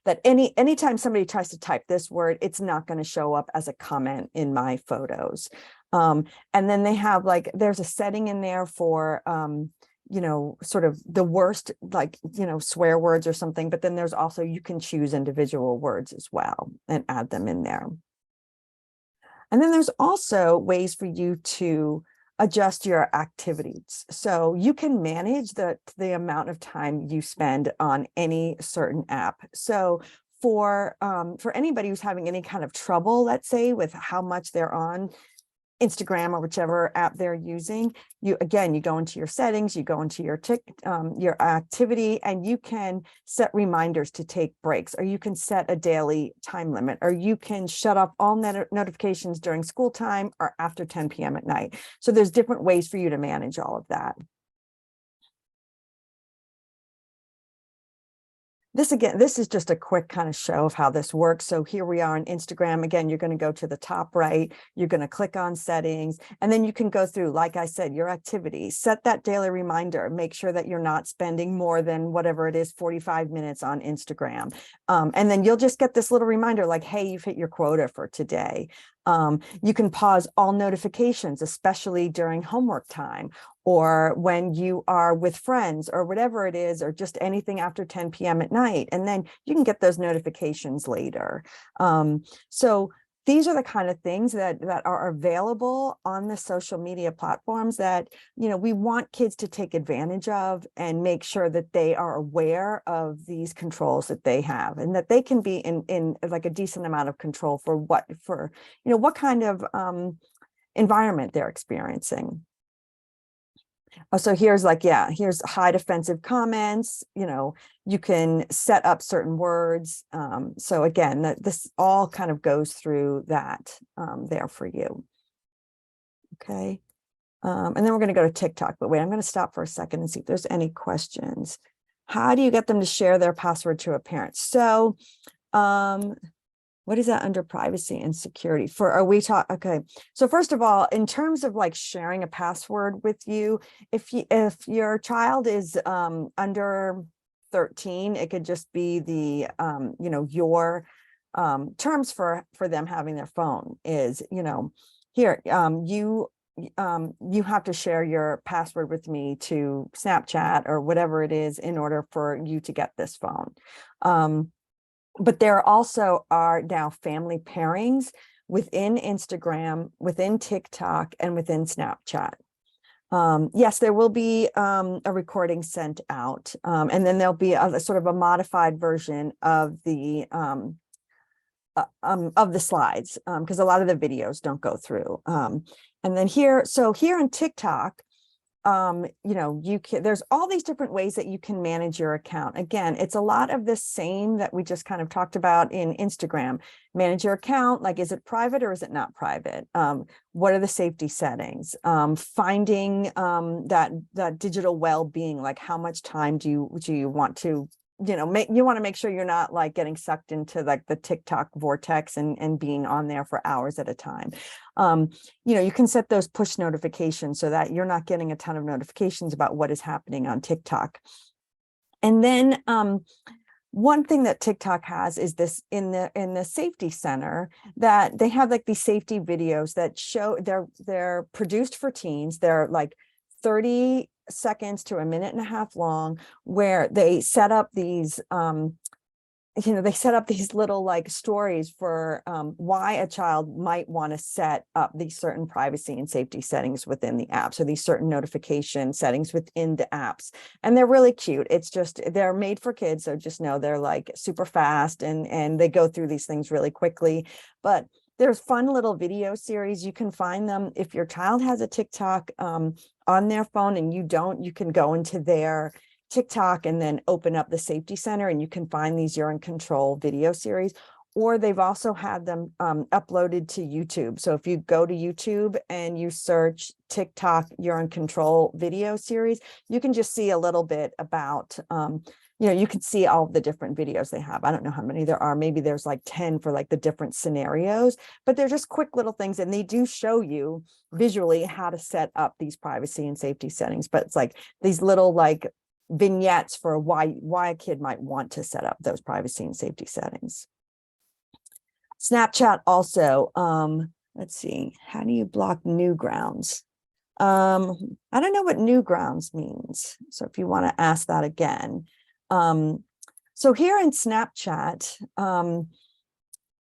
that anytime somebody tries to type this word, it's not going to show up as a comment in my photos. And then they have there's a setting in there for, sort of the worst, swear words or something. But then there's also, you can choose individual words as well and add them in there. And then there's also ways for you to adjust your activities. So you can manage the amount of time you spend on any certain app. So for anybody who's having any kind of trouble, let's say, with how much they're on Instagram or whichever app they're using, you go into your settings, you go into your activity, and you can set reminders to take breaks, or you can set a daily time limit, or you can shut off all notifications during school time or after 10 p.m. at night. So there's different ways for you to manage all of that. This is just a quick kind of show of how this works. So here we are on Instagram. Again, you're going to go to the top right, you're going to click on settings, and then you can go through, like I said, your activities, set that daily reminder, make sure that you're not spending more than whatever it is, 45 minutes on Instagram. And then you'll just get this little reminder like, hey, you've hit your quota for today. You can pause all notifications, especially during homework time, or when you are with friends, or whatever it is, or just anything after 10 p.m. at night. And then you can get those notifications later. So these are the kind of things that are available on the social media platforms that, we want kids to take advantage of, and make sure that they are aware of these controls that they have, and that they can be in like a decent amount of control for what kind of environment they're experiencing. So here's here's hide offensive comments. You can set up certain words. So again, this all kind of goes through that there for you. Okay. And then we're going to go to TikTok, but wait, I'm going to stop for a second and see if there's any questions. How do you get them to share their password to a parent? So, what is that under privacy and security for? Okay. So first of all, in terms of sharing a password with you, if your child is under 13, it could just be the your terms for them having their phone is, here, you have to share your password with me to Snapchat or whatever it is in order for you to get this phone. But there also are now family pairings within Instagram, within TikTok, and within Snapchat. Yes, there will be a recording sent out, and then there'll be a sort of a modified version of the slides, because a lot of the videos don't go through. And then here in TikTok, there's all these different ways that you can manage your account. Again, it's a lot of the same that we just kind of talked about in Instagram. Manage your account, like, is it private or is it not private? What are the safety settings? Finding that digital well-being, like how much time do you want to, you want to make sure you're not like getting sucked into like the TikTok vortex and being on there for hours at a time. You can set those push notifications so that you're not getting a ton of notifications about what is happening on TikTok. And then one thing that TikTok has is this in the safety center, that they have like these safety videos that show they're produced for teens. They're like 30 seconds to a minute and a half long, where they set up these little like stories for why a child might want to set up these certain privacy and safety settings within the app. So these certain notification settings within the apps, and they're really cute. It's just, they're made for kids. So just know they're like super fast and they go through these things really quickly, but there's fun little video series. You can find them if your child has a TikTok on their phone and you don't, you can go into their TikTok and then open up the safety center and you can find these urine control video series. Or they've also had them uploaded to YouTube. So if you go to YouTube and you search TikTok urine control video series, you can just see a little bit about, you can see all the different videos they have. I don't know how many there are. Maybe there's like 10 for like the different scenarios, but they're just quick little things. And they do show you visually how to set up these privacy and safety settings. But it's like these little like vignettes for why a kid might want to set up those privacy and safety settings. Snapchat also, let's see, how do you block newgrounds? I don't know what newgrounds means. So if you want to ask that again. So here in Snapchat,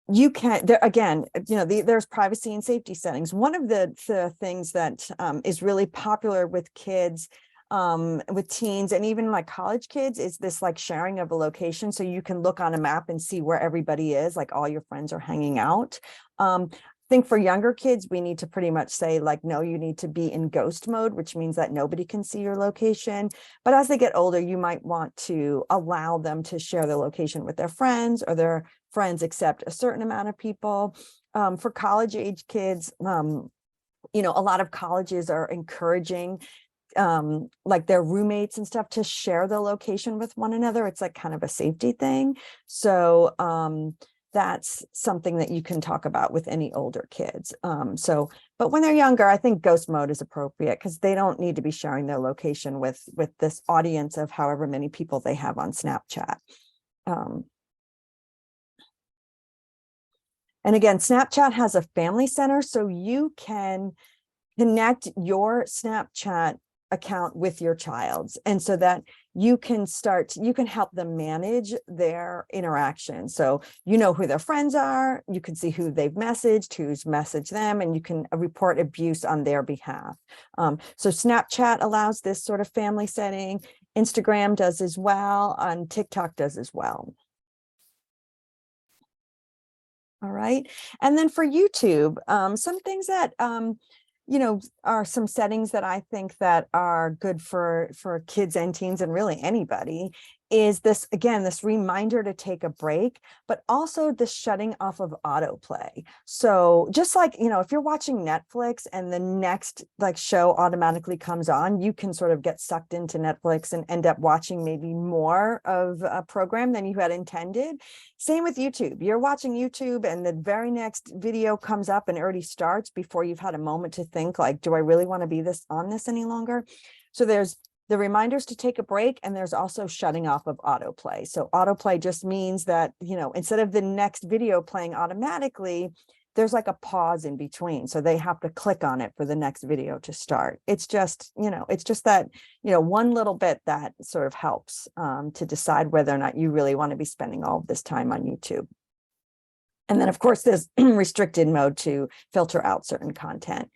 you can, there again, there's privacy and safety settings. One of the things that is really popular with kids, with teens and even like college kids, is this like sharing of a location. So you can look on a map and see where everybody is, like all your friends are hanging out. I think for younger kids, we need to pretty much say like, no, you need to be in ghost mode, which means that nobody can see your location. But as they get older, you might want to allow them to share their location with their friends, or their friends accept a certain amount of people. For college age kids, a lot of colleges are encouraging like their roommates and stuff to share the location with one another. It's like kind of a safety thing. So that's something that you can talk about with any older kids. But when they're younger, I think ghost mode is appropriate because they don't need to be sharing their location with this audience of however many people they have on Snapchat. And again, Snapchat has a family center, so you can connect your Snapchat account with your child's, and so that you can help them manage their interaction. So you know who their friends are, you can see who they've messaged, who's messaged them, and you can report abuse on their behalf. So Snapchat allows this sort of family setting. Instagram does as well, and TikTok does as well. All right, and then for YouTube, some things that are some settings that I think that are good for kids and teens and really anybody, is this, again, this reminder to take a break, but also the shutting off of autoplay. So just like, if you're watching Netflix and the next like show automatically comes on, you can sort of get sucked into Netflix and end up watching maybe more of a program than you had intended. Same with YouTube. You're watching YouTube and the very next video comes up and it already starts before you've had a moment to think like, do I really want to be on this any longer? So there's the reminders to take a break, and there's also shutting off of autoplay. So autoplay just means that, instead of the next video playing automatically, there's like a pause in between. So they have to click on it for the next video to start. It's just that, one little bit that sort of helps to decide whether or not you really want to be spending all of this time on YouTube. And then of course there's restricted mode to filter out certain content.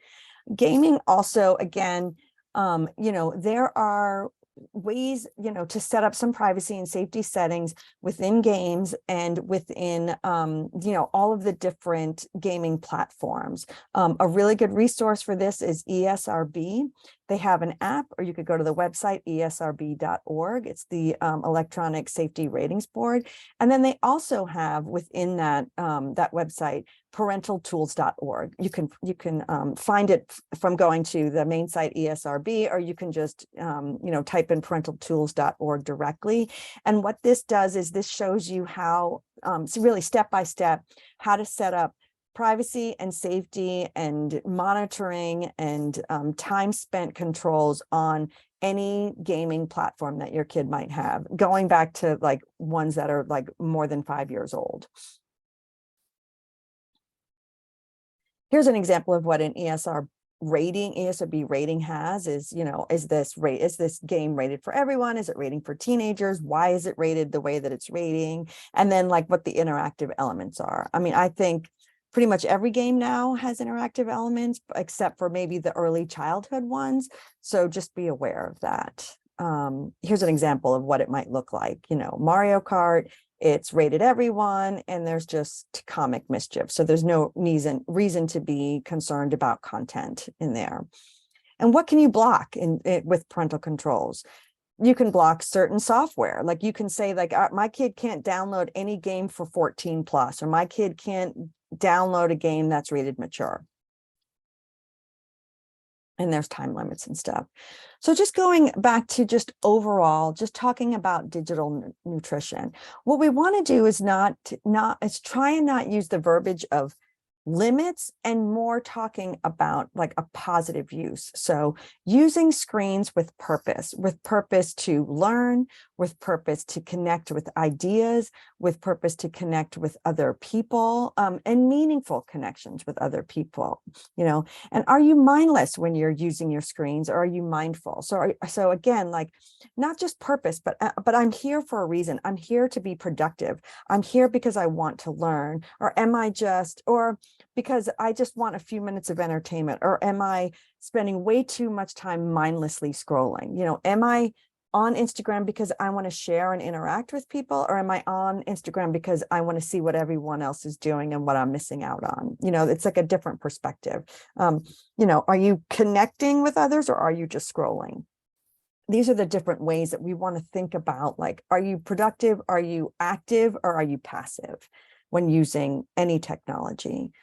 Gaming also, again, there are ways, to set up some privacy and safety settings within games and within, all of the different gaming platforms. A really good resource for this is ESRB. They have an app, or you could go to the website, esrb.org. It's the Electronic Safety Ratings Board. And then they also have within that, that website, parentaltools.org. You can find it from going to the main site ESRB, or you can just type in parentaltools.org directly. And what this does is this shows you how, so really step by step, how to set up privacy and safety and monitoring and time spent controls on any gaming platform that your kid might have, going back to like ones that are like more than 5 years old. Here's an example of what an ESRB rating has is, is this game rated for everyone? Is it rating for teenagers? Why is it rated the way that it's rating? And then like what the interactive elements are. I mean, I think pretty much every game now has interactive elements, except for maybe the early childhood ones. So just be aware of that. Here's an example of what it might look like. Mario Kart, it's rated everyone, and there's just comic mischief. So there's no reason to be concerned about content in there. And what can you block with parental controls? You can block certain software. Like you can say like, my kid can't download any game for 14 plus, or my kid can't download a game that's rated mature. And there's time limits and stuff. So just going back to just overall, just talking about digital nutrition, what we want to do is try and not use the verbiage of limits and more talking about like a positive use. So using screens with purpose to learn, with purpose to connect with ideas, with purpose to connect with other people, and meaningful connections with other people, and are you mindless when you're using your screens, or are you mindful? So again, like not just purpose, but I'm here for a reason. I'm here to be productive. I'm here because I want to learn, or because I just want a few minutes of entertainment, or am I spending way too much time mindlessly scrolling? Am I on Instagram because I want to share and interact with people, or am I on Instagram because I want to see what everyone else is doing and what I'm missing out on? It's like a different perspective. Are you connecting with others, or are you just scrolling? These are the different ways that we want to think about, like, are you productive? Are you active? Or are you passive when using any technology?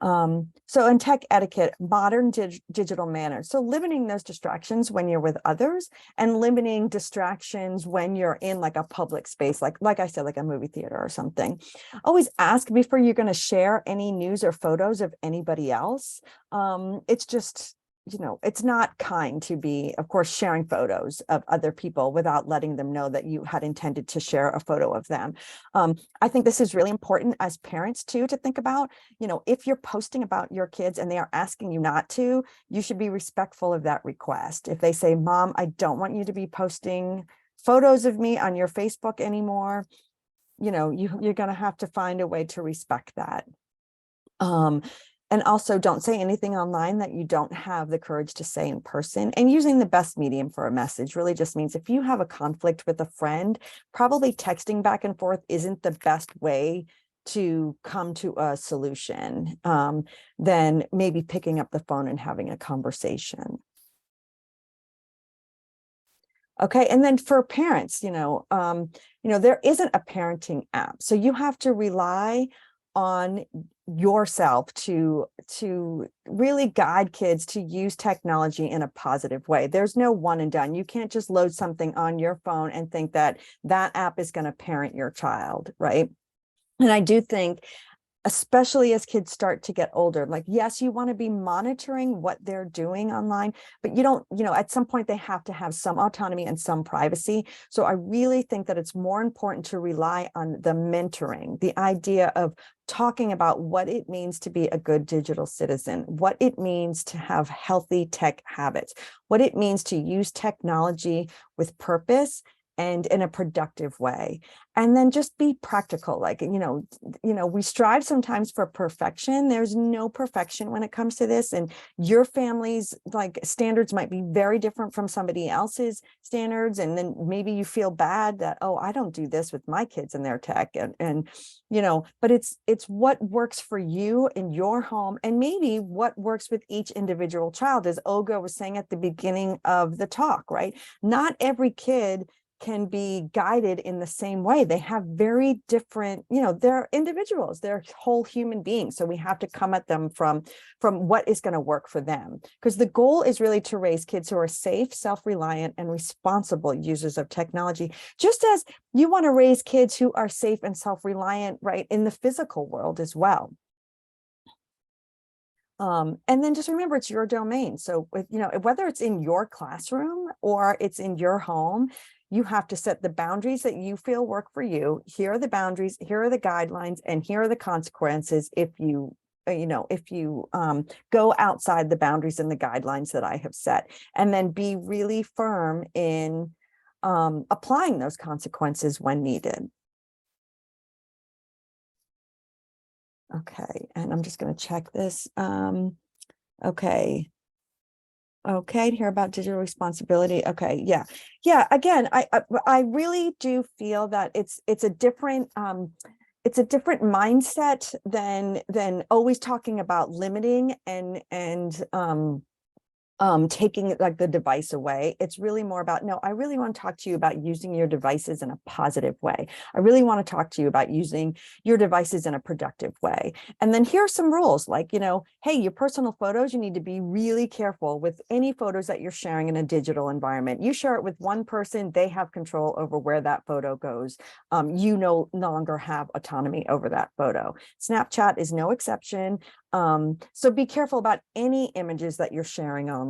So in tech etiquette, modern digital manners. So limiting those distractions when you're with others, and limiting distractions when you're in like a public space, like I said, like a movie theater or something. Always ask before you're going to share any news or photos of anybody else. It's just, it's not kind to be, of course, sharing photos of other people without letting them know that you had intended to share a photo of them. I think this is really important as parents too, to think about, if you're posting about your kids and they are asking you not to, you should be respectful of that request. If they say, Mom, I don't want you to be posting photos of me on your Facebook anymore, you're going to have to find a way to respect that. And also don't say anything online that you don't have the courage to say in person. And using the best medium for a message really just means if you have a conflict with a friend, probably texting back and forth isn't the best way to come to a solution. Then maybe picking up the phone and having a conversation. Okay, and then for parents, there isn't a parenting app, so you have to rely on yourself to really guide kids to use technology in a positive way. There's no one and done. You can't just load something on your phone and think that that app is going to parent your child, right? And I do think, especially as kids start to get older, like, yes, you want to be monitoring what they're doing online, but you don't, at some point they have to have some autonomy and some privacy. So I really think that it's more important to rely on the mentoring, the idea of talking about what it means to be a good digital citizen, what it means to have healthy tech habits, what it means to use technology with purpose, and in a productive way. And then just be practical. Like, we strive sometimes for perfection. There's no perfection when it comes to this. And your family's like standards might be very different from somebody else's standards. And then maybe you feel bad that, oh, I don't do this with my kids and their tech. And but it's what works for you in your home, and maybe what works with each individual child, as Olga was saying at the beginning of the talk, right? Not every kid can be guided in the same way. They have very different, they're individuals, they're whole human beings. So we have to come at them from what is going to work for them. Because the goal is really to raise kids who are safe, self-reliant, and responsible users of technology, just as you want to raise kids who are safe and self-reliant, right, in the physical world as well. And then just remember, it's your domain. So with, whether it's in your classroom or it's in your home, you have to set the boundaries that you feel work for you. Here are the boundaries, here are the guidelines, and here are the consequences if you go outside the boundaries and the guidelines that I have set. And then be really firm in applying those consequences when needed. Okay, and I'm just going to check this. Okay, to hear about digital responsibility. Okay, yeah. Again, I really do feel that it's a different mindset than always talking about limiting and taking like the device away. It's really more about, no, I really want to talk to you about using your devices in a positive way. I really want to talk to you about using your devices in a productive way. And then here are some rules, like, hey, your personal photos, you need to be really careful with any photos that you're sharing in a digital environment. You share it with one person, they have control over where that photo goes. You no longer have autonomy over that photo. Snapchat is no exception. So be careful about any images that you're sharing online.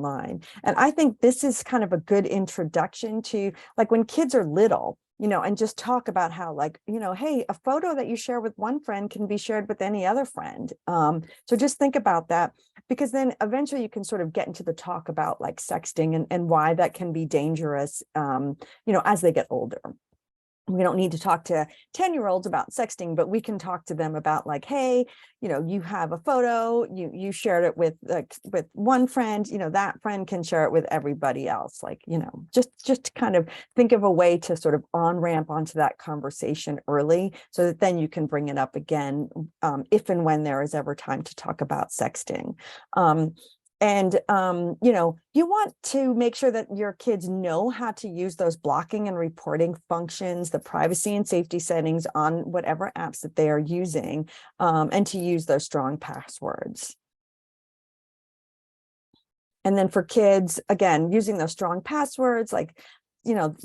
And I think this is kind of a good introduction to, like, when kids are little, and just talk about how, like, hey, a photo that you share with one friend can be shared with any other friend. So just think about that, because then eventually you can sort of get into the talk about like sexting and why that can be dangerous, as they get older. We don't need to talk to 10-year-olds about sexting, but we can talk to them about, like, hey, you have a photo, you shared it with one friend, that friend can share it with everybody else. Like, just kind of think of a way to sort of on-ramp onto that conversation early, so that then you can bring it up again if and when there is ever time to talk about sexting. And, you want to make sure that your kids know how to use those blocking and reporting functions, the privacy and safety settings on whatever apps that they are using, and to use those strong passwords. And then for kids, again, using those strong passwords, like,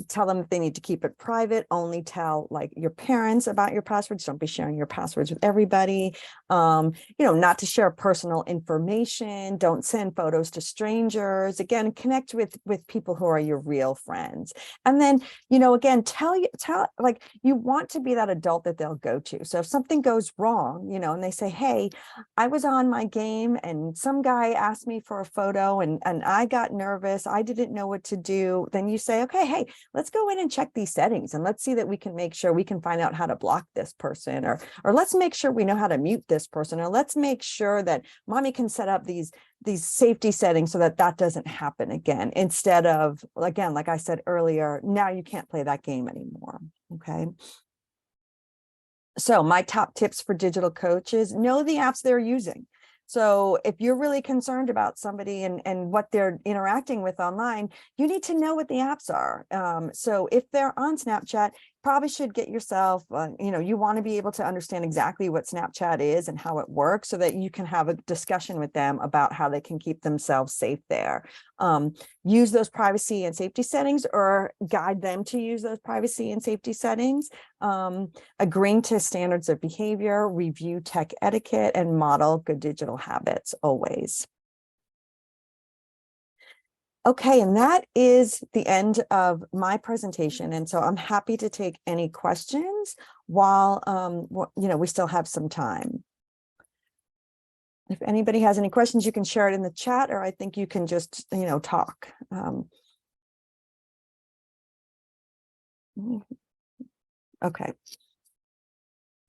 tell them that they need to keep it private. Only tell, like, your parents about your passwords. Don't be sharing your passwords with everybody. Not to share personal information. Don't send photos to strangers. Again, connect with people who are your real friends. And then, again, tell like, you want to be that adult that they'll go to. So if something goes wrong, and they say, hey, I was on my game and some guy asked me for a photo and I got nervous, I didn't know what to do. Then you say, okay, hey, let's go in and check these settings, and let's see that we can make sure we can find out how to block this person, or let's make sure we know how to mute this person, or let's make sure that mommy can set up these safety settings so that doesn't happen again, instead of, again, like I said earlier, now you can't play that game anymore. Okay. So my top tips for digital coaches: know the apps they're using. So if you're really concerned about somebody and what they're interacting with online, you need to know what the apps are. So if they're on Snapchat, probably should get yourself, you want to be able to understand exactly what Snapchat is and how it works, so that you can have a discussion with them about how they can keep themselves safe there. Use those privacy and safety settings, or guide them to use those privacy and safety settings. Agreeing to standards of behavior, review tech etiquette, and model good digital habits always. Okay, and that is the end of my presentation. And so I'm happy to take any questions while, we still have some time. If anybody has any questions, you can share it in the chat, or I think you can just, talk. Okay.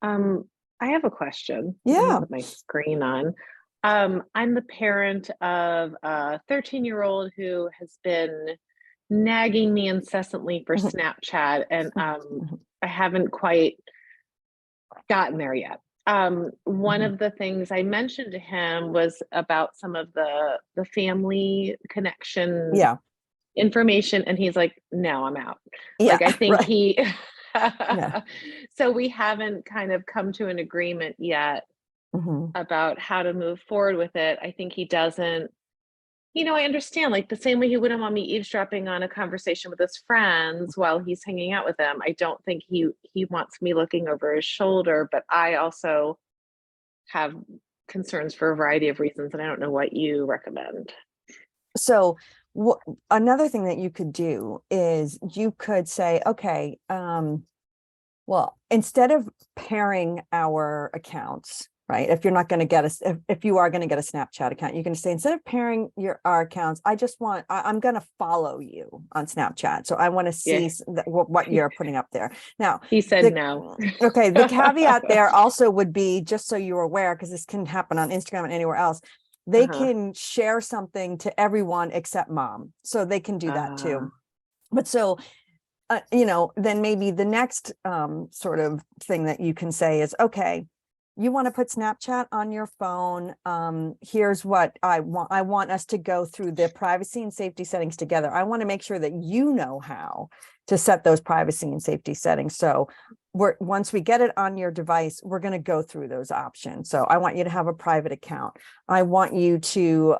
I have a question. Yeah. Let me put my screen on. I'm the parent of a 13-year-old who has been nagging me incessantly for Snapchat, and I haven't quite gotten there yet. One of the things I mentioned to him was about some of the family connection Yeah. information, and he's like, no, I'm out. Yeah. Like, I think right. he Yeah. so we haven't kind of come to an agreement yet about how to move forward with it. I think he doesn't, I understand, like the same way he wouldn't want me eavesdropping on a conversation with his friends while he's hanging out with them. I don't think he wants me looking over his shoulder, but I also have concerns for a variety of reasons, and I don't know what you recommend. So another thing that you could do is you could say, okay, well, instead of pairing our accounts, right? If you're not going to get if you are going to get a Snapchat account, you can say, instead of pairing our accounts, I'm going to follow you on Snapchat. So I want to see what you're putting up there. Now, he said no. Okay. The caveat there also would be, just so you're aware, because this can happen on Instagram and anywhere else, they can share something to everyone except mom. So they can do that too. But so, then maybe the next sort of thing that you can say is, okay, you want to put Snapchat on your phone. Here's what I want. I want us to go through the privacy and safety settings together. I want to make sure that you know how to set those privacy and safety settings. So once we get it on your device, we're going to go through those options. So I want you to have a private account. I want you to,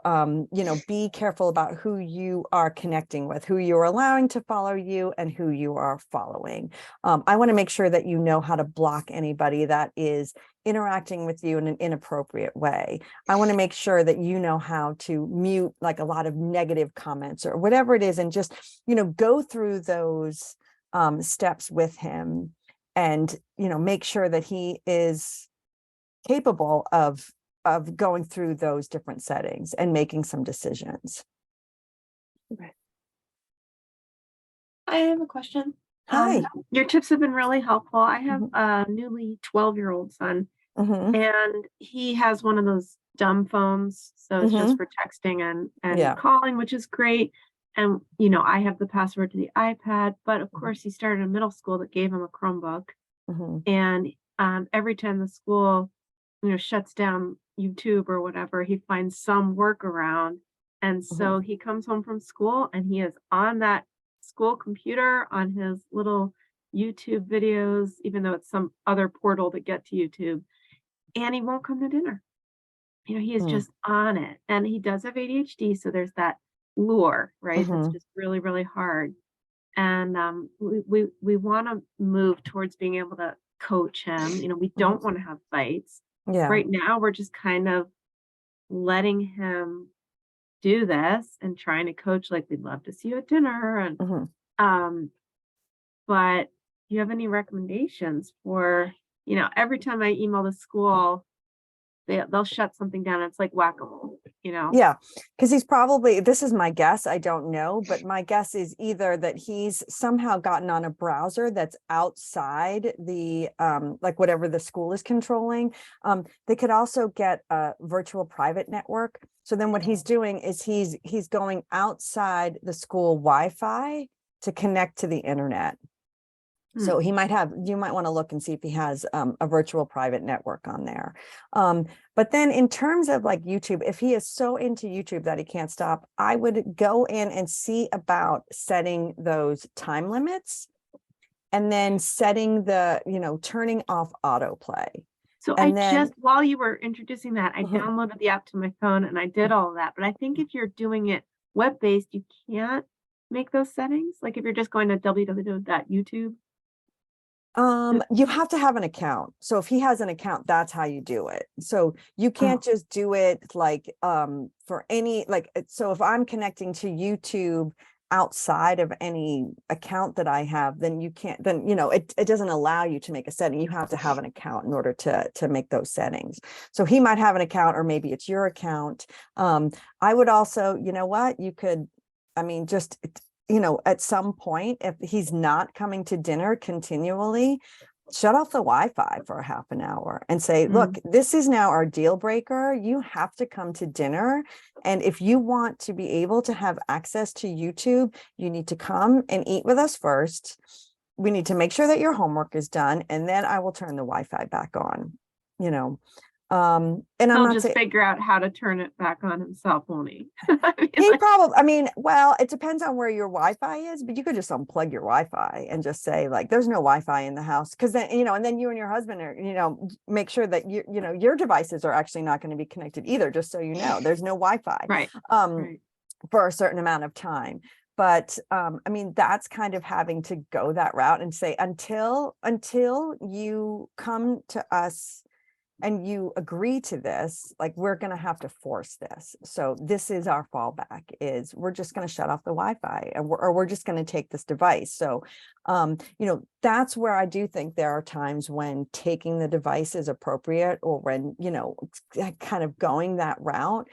be careful about who you are connecting with, who you're allowing to follow you, and who you are following. I want to make sure that you know how to block anybody that is interacting with you in an inappropriate way. I want to make sure that you know how to mute like a lot of negative comments or whatever it is, and just, go through those steps with him, and make sure that he is capable of going through those different settings and making some decisions. Okay. I have a question. Hi. Your tips have been really helpful. I have a newly 12-year-old son, and he has one of those dumb phones. So it's just for texting and calling, which is great. And, I have the password to the iPad, but of course he started a middle school that gave him a Chromebook. And every time the school, shuts down YouTube or whatever, he finds some workaround. And so he comes home from school and he is on that school computer on his little YouTube videos, even though it's some other portal to get to YouTube, and he won't come to dinner. He is just on it, and he does have ADHD. So there's that lure, right? That's just really, really hard. And we want to move towards being able to coach him. We don't want to have fights. Right now, we're just kind of letting him do this and trying to coach, like, we'd love to see you at dinner. And but do you have any recommendations for, every time I email the school, they'll shut something down. It's like whack-a-mole, Yeah, because this is my guess, I don't know, but my guess is either that he's somehow gotten on a browser that's outside the like whatever the school is controlling. They could also get a virtual private network. So then what he's doing is he's going outside the school Wi-Fi to connect to the internet. So you might want to look and see if he has a virtual private network on there. But then in terms of like YouTube, if he is so into YouTube that he can't stop, I would go in and see about setting those time limits, and then setting turning off autoplay. So just while you were introducing that, I downloaded the app to my phone and I did all of that. But I think if you're doing it web-based, you can't make those settings. Like if you're just going to www.youtube. You have to have an account. So if he has an account, that's how you do it. So you can't just do it like for any, like, so if I'm connecting to YouTube outside of any account that I have, then you can't, then it doesn't allow you to make a setting. You have to have an account in order to make those settings. So he might have an account, or maybe it's your account. I would also, you could, at some point, if he's not coming to dinner continually, shut off the Wi-Fi for a half an hour and say, look, this is now our deal breaker. You have to come to dinner. And if you want to be able to have access to YouTube, you need to come and eat with us first. We need to make sure that your homework is done. And then I will turn the Wi-Fi back on, and I'm He'll not just saying figure out how to turn it back on himself, won't he? well, it depends on where your Wi-Fi is, but you could just unplug your Wi-Fi and just say like, there's no Wi-Fi in the house. Cause then, and then you and your husband are, make sure that your devices are actually not going to be connected either, just so you know, there's no Wi-Fi. Right. For a certain amount of time. But that's kind of having to go that route and say, until you come to us and you agree to this, like, we're going to have to force this. So this is our fallback, is we're just going to shut off the Wi-Fi, and we're just going to take this device. So, that's where I do think there are times when taking the device is appropriate, or when, kind of going that route.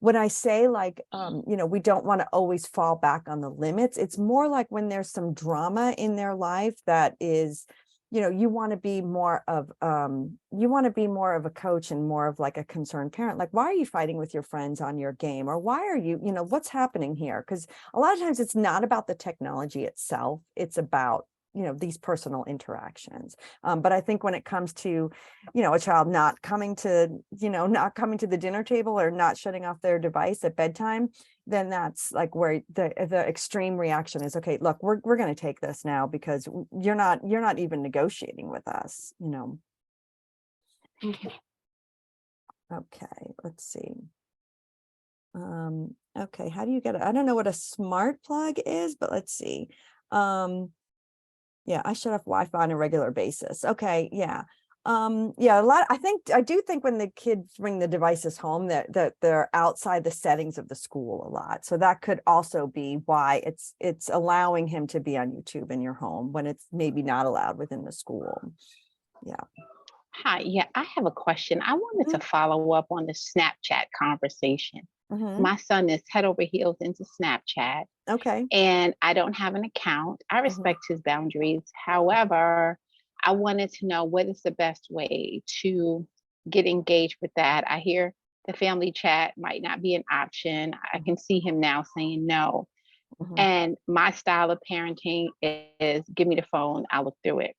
When I say like, we don't want to always fall back on the limits, it's more like when there's some drama in their life that is, you want to be more of a coach and more of like a concerned parent. Like, why are you fighting with your friends on your game? Or why are you, what's happening here? Because a lot of times it's not about the technology itself. It's about, these personal interactions. But I think when it comes to, a child not coming to the dinner table or not shutting off their device at bedtime, then that's like where the extreme reaction is, okay, look, we're going to take this now, because you're not even negotiating with us, Thank you. Okay, let's see. Okay, how do you get it? I don't know what a smart plug is, but let's see. Yeah, I shut off Wi-Fi on a regular basis. Okay, yeah. I do think when the kids bring the devices home, that they're outside the settings of the school a lot. So that could also be why it's allowing him to be on YouTube in your home when it's maybe not allowed within the school. Yeah. Hi, yeah, I have a question. I wanted to follow up on the Snapchat conversation. My son is head over heels into Snapchat. Okay. And I don't have an account. I respect his boundaries. However, I wanted to know, what is the best way to get engaged with that? I hear the family chat might not be an option. I can see him now saying no. And my style of parenting is give me the phone, I'll look through it.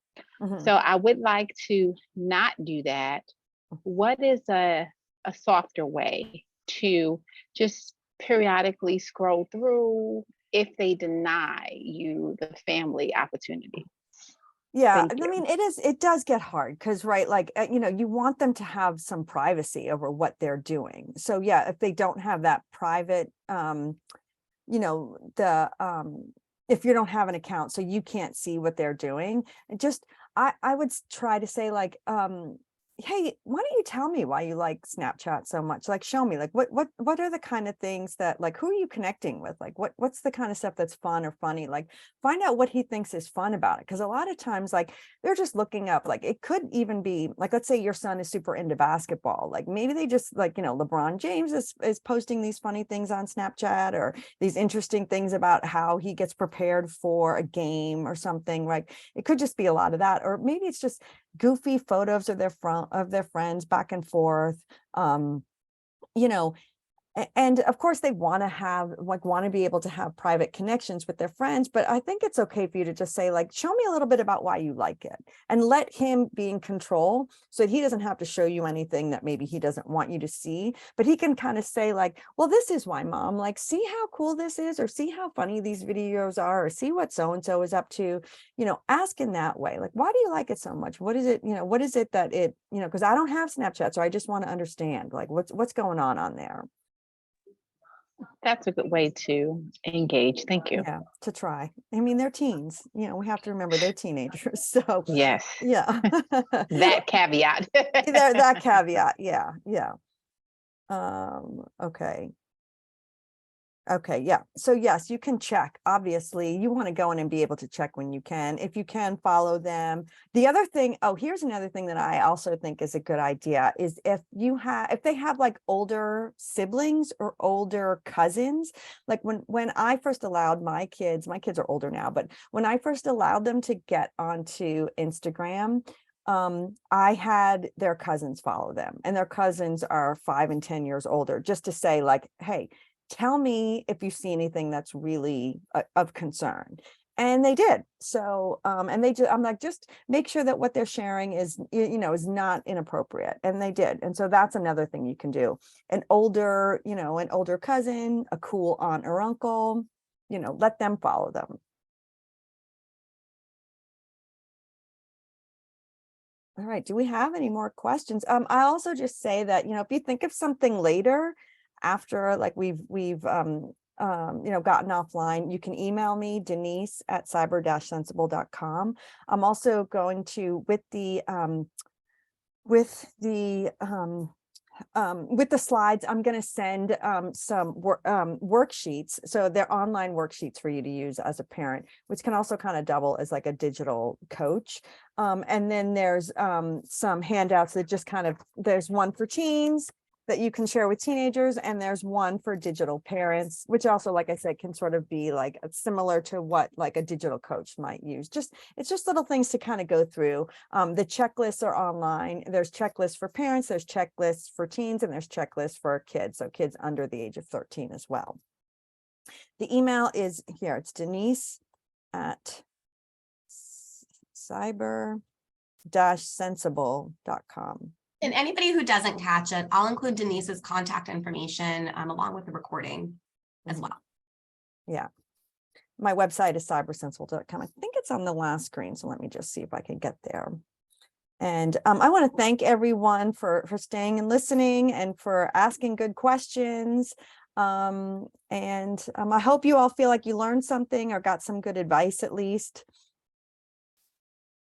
So I would like to not do that. What is a softer way to just periodically scroll through if they deny you the family opportunity? Yeah, I mean, it does get hard because, right, like, you want them to have some privacy over what they're doing. So yeah, if they don't have that private, if you don't have an account, so you can't see what they're doing, I would try to say like, hey, why don't you tell me why you like Snapchat so much? Like, show me, like, what are the kind of things that, like, who are you connecting with? Like, what's the kind of stuff that's fun or funny? Like, find out what he thinks is fun about it. Because a lot of times, like, they're just looking up, like, it could even be like, let's say your son is super into basketball. Like, maybe they just like, LeBron James is posting these funny things on Snapchat, or these interesting things about how he gets prepared for a game or something. Like, it could just be a lot of that. Or maybe it's just goofy photos of their friends back and forth, and of course they want to be able to have private connections with their friends. But I think it's okay for you to just say, like, show me a little bit about why you like it, and let him be in control, so that he doesn't have to show you anything that maybe he doesn't want you to see. But he can kind of say like, well, this is why, Mom, like, see how cool this is, or see how funny these videos are, or see what so-and-so is up to, ask in that way. Like, why do you like it so much? What is it, what is it that it, because I don't have Snapchat, so I just want to understand, like, what's going on there. That's a good way to engage. Thank you. Yeah, to try. I mean, they're teens, we have to remember they're teenagers. So yes. Yeah. That caveat. that caveat. Yeah. Yeah. Okay. Okay, yeah. So yes, you can check. Obviously, you want to go in and be able to check when you can. If you can follow them. The other thing, oh, here's another thing that I also think is a good idea is if they have like older siblings or older cousins, like when I first allowed my kids are older now, but when I first allowed them to get onto Instagram, I had their cousins follow them, and their cousins are 5 and 10 years older, just to say like, hey, tell me if you see anything that's really of concern. And they did. So, and I'm like, just make sure that what they're sharing is, is not inappropriate. And they did. And so that's another thing you can do. An older cousin, a cool aunt or uncle, let them follow them. All right. Do we have any more questions? I also just say that, if you think of something later after like we've gotten offline, you can email me, Denise at cyber-sensible.com. I'm also going to, with the slides, I'm going to send some worksheets. So they're online worksheets for you to use as a parent, which can also kind of double as like a digital coach. And then there's some handouts that just there's one for teens that you can share with teenagers, and there's one for digital parents, which also, like I said, can sort of be like similar to what like a digital coach might use. It's just little things to kind of go through. The checklists are online. There's checklists for parents, there's checklists for teens, and there's checklists for kids, so kids under the age of 13 as well. The email is here. It's Denise at cyber-sensible.com. And anybody who doesn't catch it, I'll include Denise's contact information along with the recording as well. Yeah. My website is cybersensible.com. I think it's on the last screen. So let me just see if I can get there. And I want to thank everyone for staying and listening and for asking good questions. I hope you all feel like you learned something or got some good advice at least.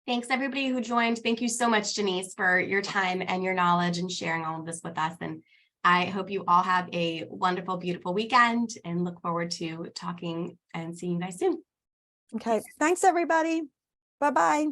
Thanks everybody who joined. Thank you so much, Denise, for your time and your knowledge and sharing all of this with us. And I hope you all have a wonderful, beautiful weekend and look forward to talking and seeing you guys soon. Okay. Thanks, everybody. Bye-bye.